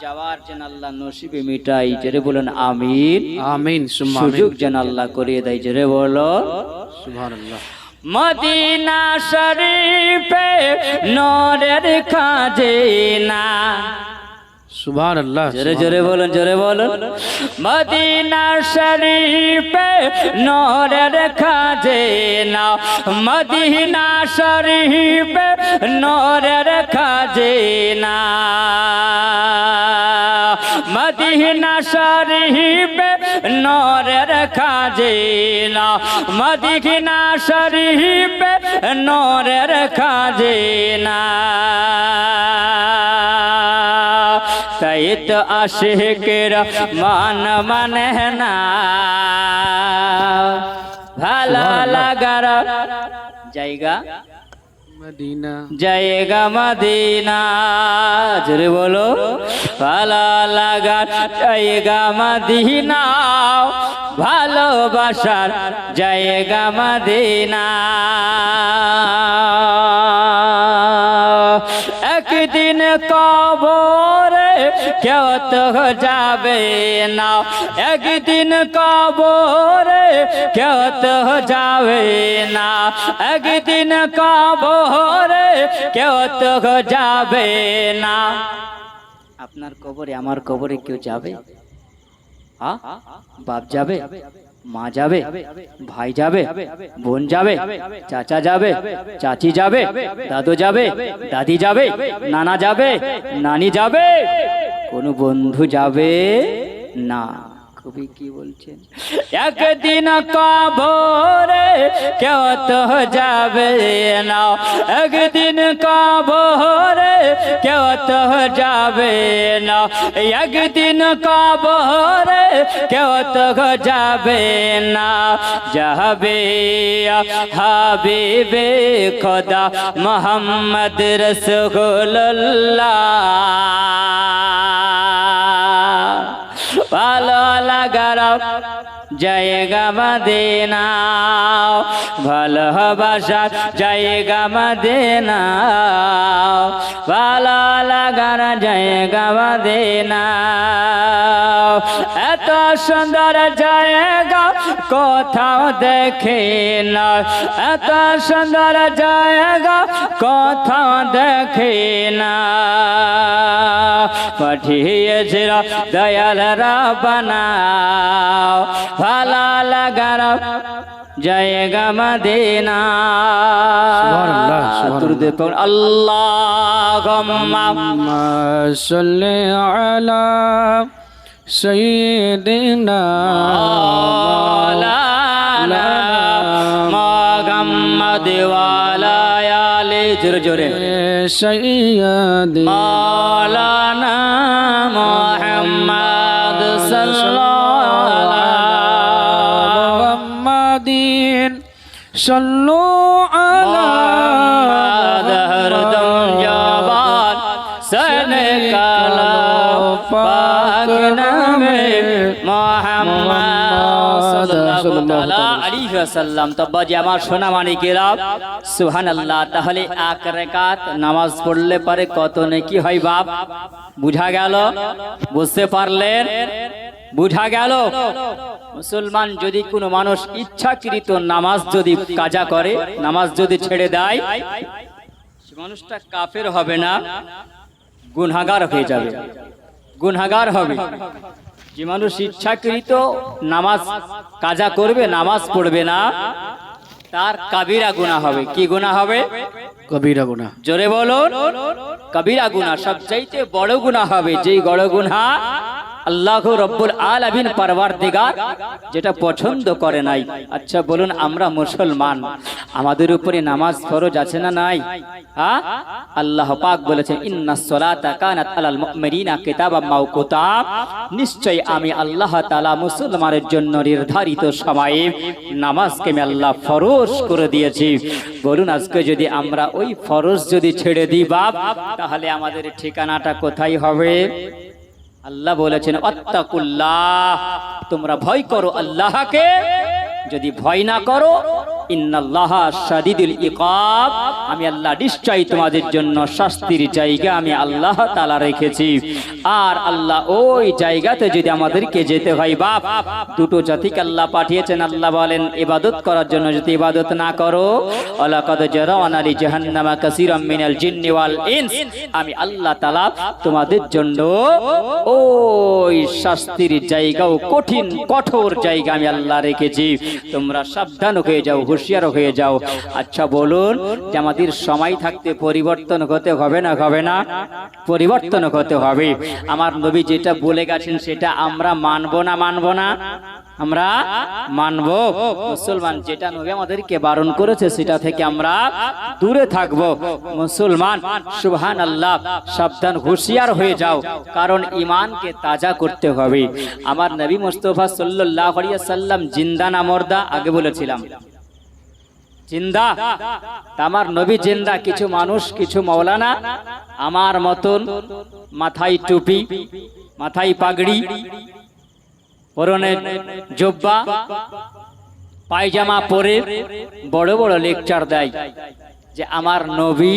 যাওয়ার জন্য আল্লাহ আল্লাহ নসিবে মিটাই, জোরে বলুন আমিন। আমিন সুম্মা আমিন। সুযোগ যেন আল্লাহ করিয়ে দেয়, জোরে বলো সুবহানাল্লাহ। মদিনা শরীফে নূরের খাজিনা, সুবহানাল্লাহ। জোরে জোরে বলুন, জোরে বলুন। মদিনা শরীফে নূরের খাজিনা, মদিনা শরীফে নূরের খাজিনা, মদিনা শরীফে নূরের খাজিনা, মদিনা শরীফে নূরের খাজিনা। তাই তো আশিকেরা মান মানে না, ভালো লাগার জায়গা মদিনা, জায়গা মদিনা, জোরে বলো ভালো লাগার জায়গা মদিনা, ভালোবাসার জায়গা মদিনা। একদিন কবরে কেউ তো যাবে না, একদিন কবরে কেউ তো যাবে না, একদিন কবরে কেউ তো যাবে না। আপনার কবরে আমার কবরে কেউ যাবে? বাপ যাবে, মা যাবে, ভাই যাবে, বোন যাবে, চাচা যাবে, চাচি যাবে, দাদু যাবে, দাদি যাবে, নানা যাবে, নানি যাবে, কোনো বন্ধু যাবে না। কবি কি বলছেন? একদিন কবরে কেউ তো যাবে না, একদিন কবরে কেউ তো যাবে না, একদিন কবরে কেউ তো যাবে না। যাবে হাবিবে খোদা মোহাম্মদ রাসূলুল্লাহ, ভালো লাগার জায়গা মদিনা, ভালোবাসার জায়গা মদিনা, ভালো লাগার জায়গা মদিনা। এত সুন্দর জায়গা কোথাও দেখি না, এত সুন্দর জায়গা কোথাও দেখি না। পাঠিয়েছিল দয়াল রাব্বানা, ভালো লাগার জায়গা মদিনা। সুবহানাল্লাহ, সুবহানাল্লাহ। আল্লাহুম্মা সাল্লি আলা সাইয়্যিদিনা মাওলানা মুহাম্মদ ওয়া আলা আলি, জোরে জোরে, সাইয়্যিদিনা মাওলানা মুহাম্মদ সাল্লাল্লাহু মুহাম্মাদিন সাল্লু আলা মুহাম্মদ হরদম জবান সনে কালা পাক নামে মুহাম্মদ সাল্লাল্লাহু আলাইহি ওয়াসাল্লাম। তব্বাজি আমার সোনা মানিকেরা, সুবহানাল্লাহ। তাহলে এক রাকাত নামাজ পড়লে পরে কত নেকি হয় বাপ? বুঝা গেল? বুঝতে পারলেন? বুঝা গেল? মুসলমান যদি কোনো মানুষ ইচ্ছাকৃত নামাজ যদি কাজা করে, নামাজ যদি ছেড়ে দেয়, সে মানুষটা কাফের হবে না, গুনাহগার হয়ে যাবে, গুনাহগার হবে। যে মানুষ ইচ্ছাকৃত নামাজ কাজা করবে, নামাজ পড়বে না, তার কাবিরা গুনাহ হবে। কি গুনাহ হবে? কবিরা গুনাহ। জোরে বলুন, কবিরা গুনাহ সবচাইতে বড় গুনাহ হবে। যেই বড় গুনাহ আল্লাহ রব্বুল আলামিন পরওয়ারদিগার যেটা পছন্দ করে নাই। আচ্ছা বলুন, আমরা মুসলমান, আমাদের উপরে নামাজ ফরজ আছে না নাই? হ্যাঁ, আল্লাহ পাক বলেছেন ইন্নাস সালাতা কানাত আলাল মুমিনিনা কিতাবাম মাওকুতা, নিশ্চয় আমি আল্লাহ তাআলা মুসলমানের জন্য নির্ধারিত সময়ে নামাজকে আমি আল্লাহ ফরজ করে দিয়েছি। বলুন, আজকে যদি আমরা ওই ফরজ যদি ছেড়ে দিই বাপ, তাহলে আমাদের ঠিকানাটা কোথায় হবে? আল্লাহ বলেছেন আত্তাকুল্লাহ, তোমরা ভয় করো আল্লাহকে। যদি ভয় না করো, ইন্নাল্লাহা শাদীদুল ইকাব, আমি আল্লাহ নিশ্চয়ই তোমাদের জন্য শাস্তির জায়গা আমি আল্লাহ তাআলা রেখেছি। আর আল্লাহ ওই জায়গাতে যদি আমাদেরকে যেতে হয় বাপ, দুটো জাতিকে আল্লাহ পাঠিয়েছেন। আল্লাহ বলেন ইবাদত করার জন্য, যদি ইবাদত না করো ওয়ালাকাদ জারা'না লি জাহান্নামা কাসীরাম মিনাল জিন্নি ওয়াল ইনস, আমি আল্লাহ তাআলা তোমাদের জন্য ওই শাস্তির জায়গাও কঠিন কঠোর জায়গা আমি আল্লাহ রেখেছি। তোমরা সাবধান হয়ে যাও, হুঁশিয়ার হয়ে যাও। আচ্ছা বলুন যে আমাদের সময় থাকতে পরিবর্তন হতে হবে না, হবে না? পরিবর্তন হতে হবে। আমার নবী যেটা বলে গেছেন সেটা আমরা মানবো না, মানবো না? আমরা মানব। মুসলমান যেটা নবী আমাদেরকে বারণ করেছে সেটা থেকে আমরা দূরে থাকব। মুসলমান সুবহানাল্লাহ, সাবধান হুঁশিয়ার হয়ে যাও, কারণ ঈমানকে তাজা করতে হবে। আমার নবী মুস্তাফা সাল্লাল্লাহু আলাইহি ওয়াসাল্লাম জিন্দা না মুর্দা? আগে বলেছিলাম জিন্দা। আমার নবী জিন্দা। কিছু মানুষ, কিছু মাওলানা আমার মতন মাথায় টুপি, মাথায় পাগড়ি, পরনে জুব্বা, পায়জামা পরে বড় বড় লেকচার দেয় যে আমার নবী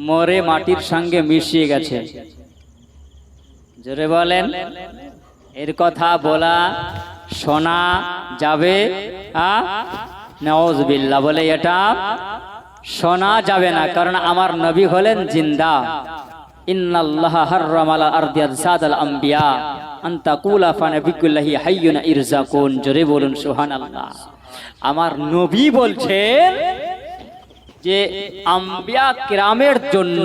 মরে মাটির সঙ্গে মিশিয়ে গেছে। জোরে বলেন, এর কথা বলা শোনা যাবে? নাউযুবিল্লাহ, বলে এটা শোনা যাবে না, কারণ আমার নবী হলেন জিন্দা। ইন্নাল্লাহা হাররামা আলা আরদি আজসাদাল আম্বিয়া আন তাকুলা ফানাবিকুল্লাহি হাইয়ুন ইরজাকুন। জোরে বলুন সুবহানাল্লাহ। আমার নবী বলছেন যে আম্বিয়া কিরামের জন্য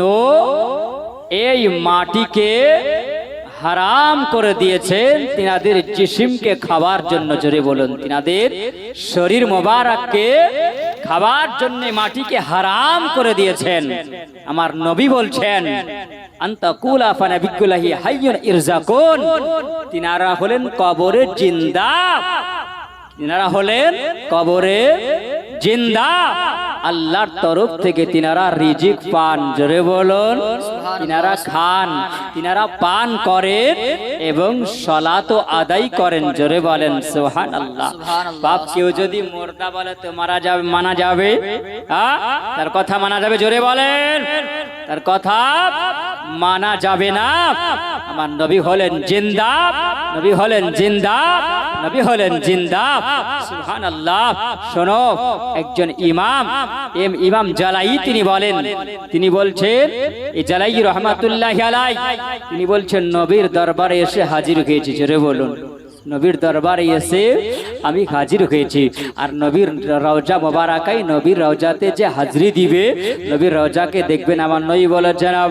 এই মাটিকে হারাম করে দিয়েছেন তিনাদের জিসিমকে খাবার জন্য। জোরে বলুন, তিনাদের শরীর মোবারককে খাবার জন্য মাটিকে হারাম করে দিয়েছেন। আমার নবী বলছেন আনতাকুলা ফানাবিকুল্লাহি হাইয়ুন ইরজাকুন, তিনারা হলেন কবরে জিন্দা, তিনারা হলেন কবরে জিন্দা। আল্লাহর তরফ থেকে তিনারা রিজিক পান। জোরে বলুন, তিনারা খান, তিনারা পান করেন এবং সালাত আদায় করেন। জোরে বলেন সুবহানাল্লাহ। বাপ কেউ যদি মুর্দা বলে তো মারা যাবে, মানা যাবে? তার কথা মানা যাবে? জোরে বলেন, তার কথা মানা যাবে না। আমার নবী হলেন জিন্দা, নবী হলেন জিন্দা, নবী হলেন জিন্দা। সুবহানাল্লাহ। শোনো, একজন ইমাম ইমাম জালাই তিনি বলেন, তিনি বলছেন এই জালাই রহমাতুল্লাহি আলাইহি, তিনি বলছেন নবীর দরবারে এসে হাজির হয়েছি। জোরে বলুন, নবীর দরবারে এসে আমি হাজির হয়েছি। আর নবীর রওজা মোবারকায়, নবীর রওজাতে যে হাজরি দিবে, নবীর রওজাকে দেখবেন। আমার নবী বলে জনাব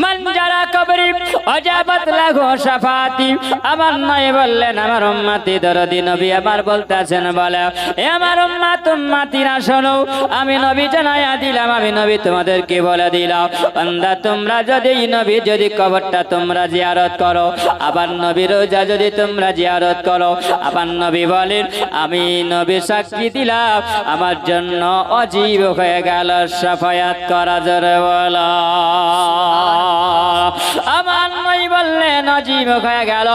মান যারা কবরি ওয়াজাবাত লাহু শাফাতি। আমার নবী বললেন আমার উম্মতি দরদি নবী আমার বলতেছেন, বলে এ আমার উম্মত উম্মতিরা শোনো, আমি নবী জানায়া দিলাম, আমি নবী তোমাদেরকে বলে দিলাম, বান্দা তোমরা যদি নবী যদি কবরটা তোমরা জিয়ারত করো, আবার নবীর রওজা যদি তোমরা জিয়ারত করো, আবার নবী বলেন আমি নবী সাক্ষী দিলাম আমার জন্য অজীব হয়ে গেল শাফায়াত করা। জোরে বলো, আমার নবী বললেন অজীব হয়ে গেল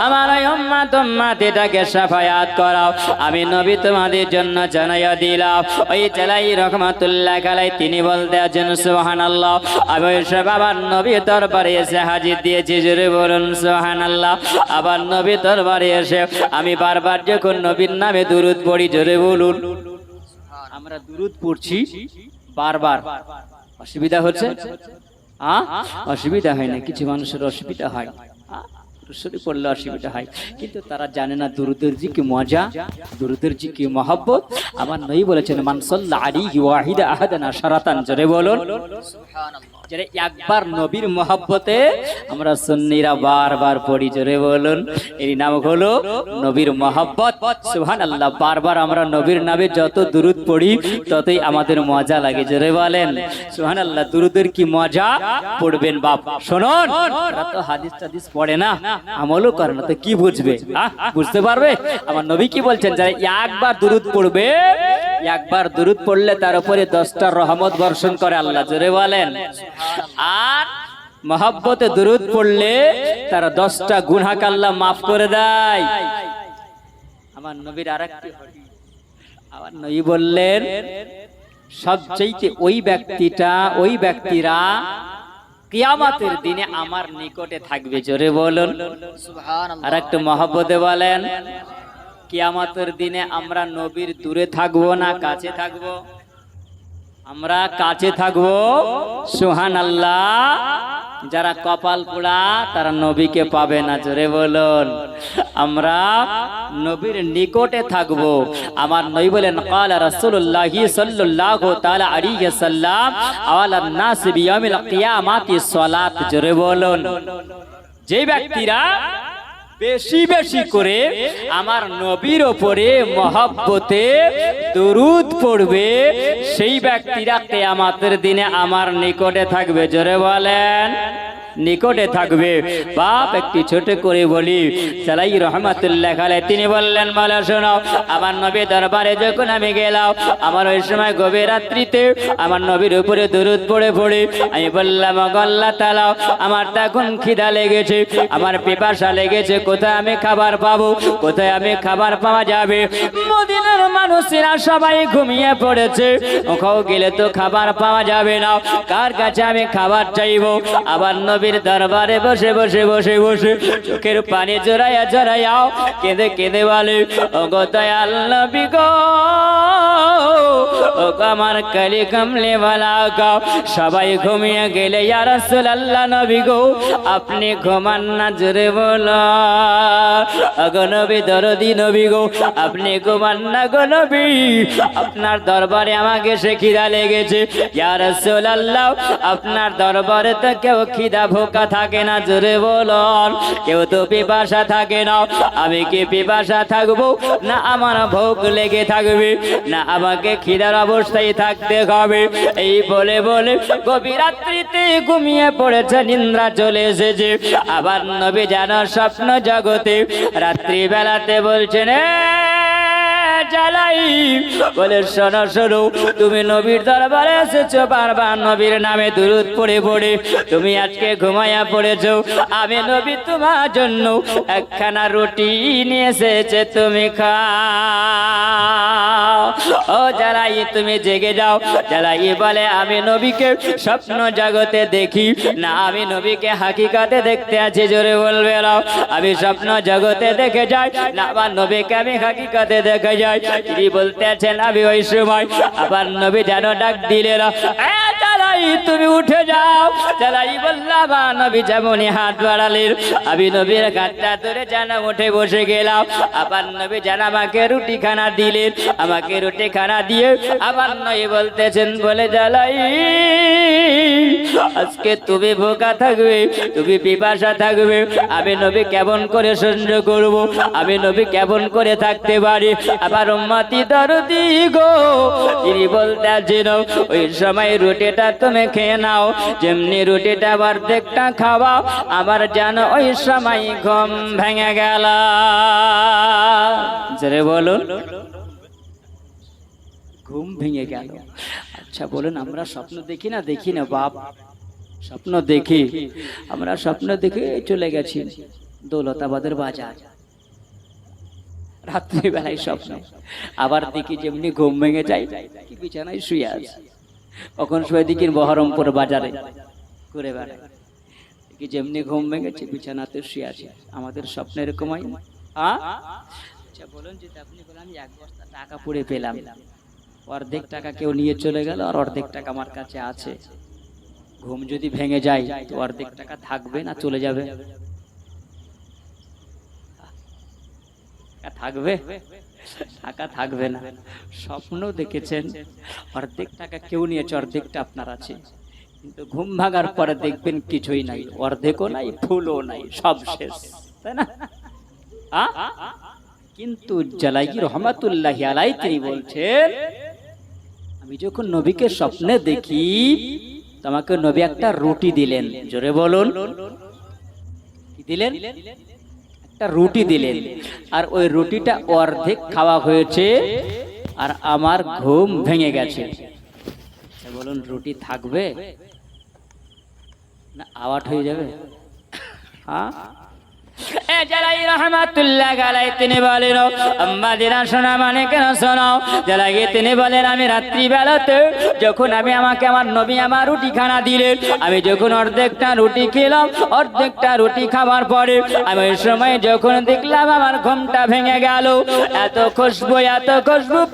আমার ওই উম্মত উম্মতিটাকে শাফায়াত করাও, আমি নবী তোমাদের জন্য জানাইয়া দিলাম। ওই জালাই রহমাতুল্লাহ আলাইহি তিনি বলতে আছেন সুবহানাল্লাহ, আমি সব আবার নবী দরবারে এসে হাজির দিয়েছি। জোরে বলুন সুবহানাল্লাহ। আবার নবী দরবারে এসে আমি বারবার যখন নবীর নামে দুরূদ পড়ি, জোরে বলুন, আমরা দুরূদ পড়ছি বারবার, অসুবিধা হচ্ছে? অসুবিধা হয় না, কিছু মানুষের অসুবিধা হয়, পড়লে অসুবিধা হয়, কিন্তু তারা জানে না দুরূদের যে কি মজা, দুরূদের যে কি মহব্বত। আমার নবী বলেছেন মান সাল্লা আলাইহি ওয়াহিদা আহাদান আশরাতান। জোরে বলুন সুবহানাল্লাহ। যারা একবার নবীর মহব্বতে আমরা সুন্নিরা বারবার পড়ি। জোরে বলুন, এর নাম হলো নবীর মহব্বত। সুবহানাল্লাহ। বারবার আমরা নবীর নামে যত দুরূদ পড়ি ততই আমাদের মজা লাগে। জোরে বলেন সুবহানাল্লাহ। দুরূদের কি মজা পড়বেন বাপ। শুনুন, তারা তো হাদিস টাদিস পড়ে না, আমলও করে না, তো কি বুঝবে? বুঝতে পারবে? আমার নবী কি বলছেন, যারা একবার দুরূদ পড়বে, একবার দুরূদ পড়লে তার উপরে 10টা রহমত বর্ষণ করে আল্লাহ। জোরে বলেন। আর মহব্বতে দুরূদ পড়লে তার 10টা গুনাহ আল্লাহ মাফ করে দেয়। আমার নবীর আরেকটি, আমার নবী বললেন সবচেয়ে ওই ব্যক্তিরা কিয়ামতের দিনে আমার নিকটে থাকবে। জোরে বলুন সুবহানাল্লাহ। আর একটু মহব্বতে বলেন, কিয়ামতের দিনে আমরা নবীর দূরে থাকবো না কাছে থাকবো? আমরা কাছে থাকবো। সুবহানাল্লাহ। যারা কপাল পোড়া তারা নবীকে পাবে না। জোরে বলুন, আমরা নবীর নিকটে থাকবো। আমার নবী বলেন, ক্বালা রাসূলুল্লাহি সাল্লাল্লাহু তাআলা আলাইহি সাল্লাম, আওয়ালান নাস বিয়াউমিল কিয়ামাতি সালাত। জোরে বলুন, যে ব্যক্তিরা বেশি বেশি করে আমার নবীর ওপরে মহব্বতে দরুদ পড়বে, সেই ব্যক্তিরা কিয়ামতের দিনে আমার নিকটে থাকবে। জোরে বলেন, নিকটে থাকবে। বাপ একটি ছোট করে বলি, সালাই রহমাতুল্লাহ আলাইহি তিনি বললেন, বলা শোনো, আমার নবীর দরবারে যখন আমি গেলাম, আমার ওই সময় গভীর রাত্রিতে আমার নবীর উপরে দরুদ পড়ে পড়ে আমি বললাম, আল্লাহ তাআলা, আমার তখন খিদা লেগেছে, আমার পিপাসা লেগেছে, কোথায় আমি খাবার পাবো, কোথায় আমি খাবার পাওয়া যাবে? মদিনার মানুষেরা সবাই ঘুমিয়ে পড়েছে, ওখানে গেলে তো খাবার পাওয়া যাবে না, কার কাছে আমি খাবার চাইবো? আবার নবীর দরবারে বসে বসে বসে বসে চোখের পানি জড়াইয়া জড়াইয়া কেঁদে কেঁদে বলে, ও গো দয়াল নবী গো, ও গো আমার কালি কামলে वाला গো। সবাই ঘুমিয়ে গেলে, ইয়া রাসূলুল্লাহ নবী গো, আপনি ঘুমান না, জোরে বলো। ও গো নবী, দরদি নবী গো, আপনি ঘুমান না গো নবী, আপনার দরবারে আমাকে সে খিদা লেগেছে। ইয়া রাসূলুল্লাহ, আপনার দরবারে তো কেউ খিদা ভোকা থাকে না, জোরে বলুন, কেউ তো পিপাসা থাকে না। আমি কি পিপাসা থাকবো না আমার ভোগ লেগে থাকবে, না আমাকে খিদার অবস্থায় থাকতে হবে? এই বলে বলে গভীর রাত্রিতে ঘুমিয়ে পড়েছে, নিদ্রা চলে এসেছে। আবার নবী যেন স্বপ্ন জগতে রাত্রি বেলাতে বলছেন, জ্বালাই বলে, শোনো শোনো, তুমি নবীর দরবারে এসেছো, বারবার নবীর নামে দুরূদ পড়ে পড়ে তুমি আজকে ঘুমায়া পড়েছো। আমি নবী তোমার জন্য একখানা রুটি নিয়ে এসেছে, তুমি খাও। ও জ্বালাই, তুমি জেগে যাও। জ্বালাই বলে, আমি নবীকে স্বপ্ন জগতে দেখি না, আমি নবীকে হাকিকাতে দেখতে আছি। জোরে বলবে না, আমি স্বপ্ন জগতে দেখে যাই না, আমার নবীকে আমি হাকিকাতে দেখে যাই। তিনি বলতে আছেন, আমি ওই সময় আবার নবী যেন ডাক দিলেন, জ্বালাই তুমি উঠে যাও। জ্বালাই বললাম, নবী যেমনই হাত বাড়ালেন, আমি নবীর হাতটা ধরে যেন উঠে বসে গেলাম। আবার নবী যেন আমাকে রুটি খানা দিলেন, আমাকে রুটি খানা দিয়ে আবার নবী বলতেছেন, বলে, জ্বালাই আজকে তুমি ভোকা থাকবে, তুমি পিপাসা থাকবে, আমি নবী কেমন করে সহ্য করব, আমি নবী কেমন করে থাকতে পারি? আবার উম্মতি দরদি গো, তিনি বলতে আছেন, ওই সময় রুটিটা তুমি খেয়ে নাও, যেমনি রুটিটা অর্ধেকটা খাওয়াও, আবার যেন ওই সময় ঘুম ভেঙে গেল। জোরে বলুন, ঘুম ভেঙে গেল। আচ্ছা বলুন, আমরা স্বপ্ন দেখি না? দেখি না বাপ? স্বপ্ন দেখি। আমরা স্বপ্ন দেখে চলে গেছি দৌলতাবাদের বাজার, রাত্রিবেলায় স্বপ্ন। আবার দেখি যেমনি ঘুম ভেঙে যায়, কি বিছানায় শুয়ে আছে। কখন শুয়ে দেখি বহরমপুর বাজারে ঘুরে বেড়ায়, দেখি যেমনি ঘুম ভেঙেছে বিছানাতে শুয়ে আছে। আমাদের স্বপ্ন এরকম হয় না? আচ্ছা বলুন, যদি আপনি বলেন, আমি 1 বস্তা টাকা পুড়ে পেলাম, অর্ধেক টাকা কেউ নিয়ে চলে গেল, আর অর্ধেক টাকা আমার কাছে আছে, ঘুম যদি ভেঙে যায় তো অর্ধেক টাকা থাকবে না চলে যাবে? থাকবে, টাকা থাকবে না। স্বপ্ন দেখেছেন, অর্ধেক টাকা কেউ নিয়েছে, অর্ধেকটা আপনার আছে, কিন্তু ঘুম ভাঙার পরে দেখবেন কিছুই নাই, অর্ধেকও নাই, ফুলও নাই, সব শেষ, তাই না? কিন্তু জালালি রহমাতুল্লাহি আলাইহি তিনি বলছেন, আমি যখন নবীকে স্বপ্নে দেখি, তোমাকে নবী একটা রুটি দিলেন। জোরে বলুন, কি দিলেন? একটা রুটি দিলেন, আর ওই রুটিটা অর্ধেক খাওয়া হয়েছে, আর আমার ঘুম ভেঙে গেছে। বলুন, রুটি থাকবে না আওয়াট হয়ে যাবে? হ্যাঁ, জালাই রহমাতুল্লাহ আলাই তিনি বলেন, আম্মা দিনা শোনা মানে কেন শোনো, জালাই তিনি বলেন আমি রাত্রি বেলাতে যখন আমাকে আমার নবী আমার রুটি খানা দিলেন, আমি যখন অর্ধেকটা রুটি খেলাম, অর্ধেকটা রুটি খাবার পরে আমি ওই সময় যখন দেখলাম আমার ঘুমটা ভেঙে গেল। এত খুশবু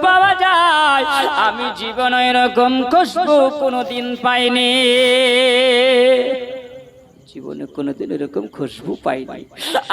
পাওয়া যায়, আমি জীবনে এরকম খুশবু কোনোদিন পাইনি, জীবনে কোনোদিন এরকম খুশবু পাইনি।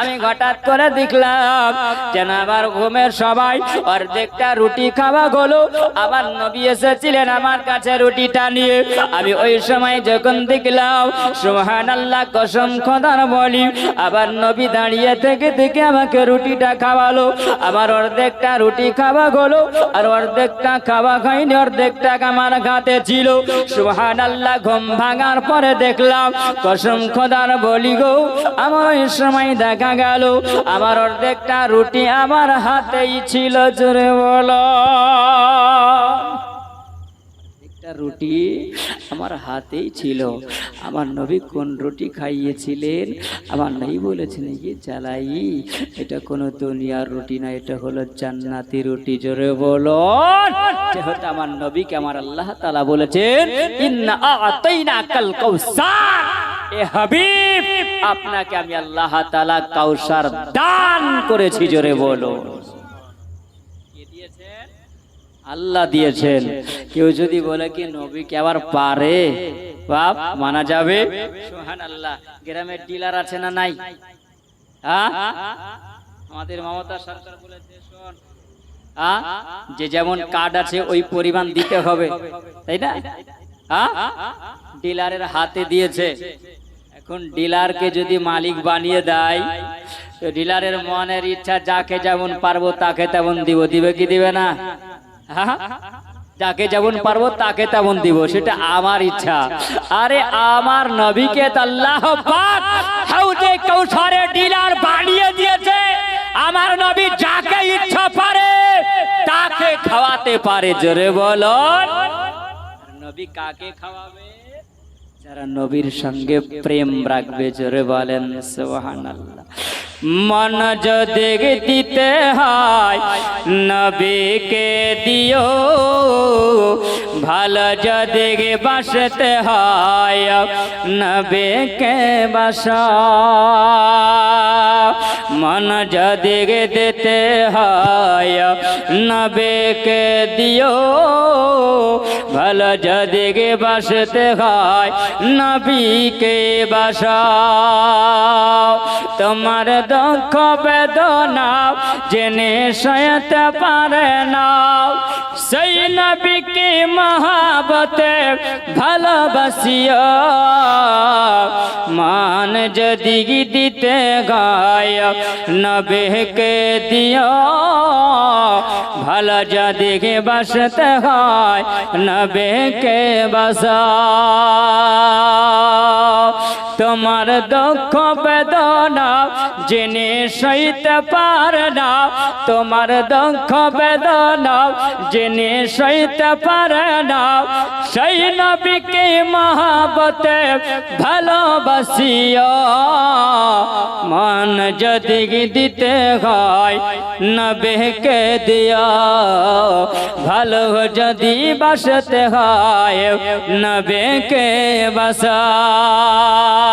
আমি হঠাৎ করে দেখলাম যেন আমার ঘুমের সবাই অর্ধেকটা রুটি খাওয়া হলো, আবার নবী এসেছিলেন আমার কাছে রুটিটা নিয়ে। আমি ওই সময় যখন দেখলাম, সুবহানাল্লাহ, কসম খোদার বলি, আবার নবী দাঁড়িয়ে থেকে দেখে আমাকে রুটিটা খাওয়ালো। আমার অর্ধেকটা রুটি খাওয়া হলো, আর অর্ধেকটা খাওয়া খাইনি, অর্ধেকটা আমার হাতে ছিল। সুবহানাল্লাহ, ঘুম ভাঙার পরে দেখলাম, কসম খোদার বলি গো, আমার ওই সময় দেখা গেল আমার অর্ধেকটা রুটি আমার হাতেই ছিল। জোরে বলো, একটা রুটি আমার হাতেই ছিল। আমার নবী কোন রুটি খাইয়েছিলেন? আমার নবী বলেছেন, কি চালাই, এটা কোনো দুনিয়ার রুটি না, এটা হলো জান্নাতি রুটি। জোরে বলো, যেহেতু আমার নবীকে আমার আল্লাহ তাআলা বলেছেন, ইন্না আ'তাইনাকাল কাউসার, এ হাবিব, আপনাকে আমি আল্লাহ তাআলা কাউসার দান করেছি। জোরে বলো, কে দিয়েছেন? আল্লাহ দিয়েছেন। কেউ যদি বলে কি নবী কে আবার পারে, বাপ মানা যাবে? সুবহানাল্লাহ। গ্রামের ডিলার আছে না নাই? হ্যাঁ, আমাদের মমতা সরকার বলেছে, শোন, যে যেমন কার্ড আছে ওই পরিমাণ দিতে হবে, তাই না? ডিলারের হাতে দিয়েছে। এখন ডিলারকে যদি মালিক বানিয়ে দেয়, তো ডিলারের মনের ইচ্ছা, যাকে যেমন পারবো তাকে তেমন দিব। দিবে কি দিবে না? যাকে যেমন পারবো তাকে তেমন দিব, সেটা আমার ইচ্ছা। আরে আমার নবীকে আল্লাহ পাক হাউজে কাউসারে ডিলার বানিয়ে দিয়েছে। আমার নবী যাকে ইচ্ছা পারে তাকে খাওয়াতে পারে। জোরে বলো, নবী কাকে খাওয়াবে? যারা নবীর সঙ্গে প্রেম রাখবে। জোরে বলেন সুবহানাল্লাহ। মন যদি দিতে হয় নবীকে দিও, ভালো যদি বাসতে হয় নবীকে বাসাও। মন যদি দিতে হয় নবীকে দিও, ভালো যদি বাসতে হয় নবীকে বাসাও। তোমার দুঃখ বেদনা জেনে সইতে পারে না, সেই নবীকে মহাবতে ভালোবাসিও। মান যদি দিতে গায় নবীকে দিও, ভালো যদি বাসতে হয় নবীকে বাসাও। তোমার দুঃখ বেদনা জেনে সইতে পারে না, তোমার দুঃখ বেদনা জেনে সইতে পারে না, সেই নবীকে মহাবতে ভালোবাসিও। মান যদি দিতে হয় নবীকে দিও, ভালো যদি বাসতে হয় নবীকে বাসাও।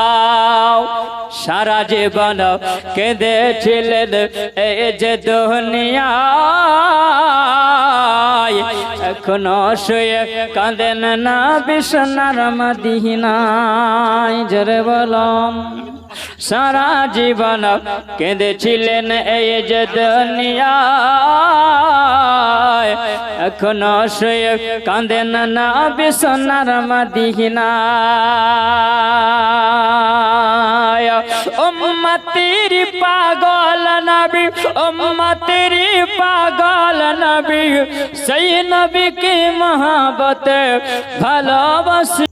সারা জীবন কেঁদেছিলেন এই যে দুনিয়ায়, এখনো শুয়ে কাঁদেন না বিছানার মদিনায়। জোরে বলম, সারা জীবন কেঁদেছিলেন এই যে দুনিয়ায়, এখনো শুয়ে কাঁদেন না বিছানার মদিনায়। উম্মতের পাগল নবী, উম্মতের পাগল নবী, সেই নবীকে মহাবতে ভালোবাসি।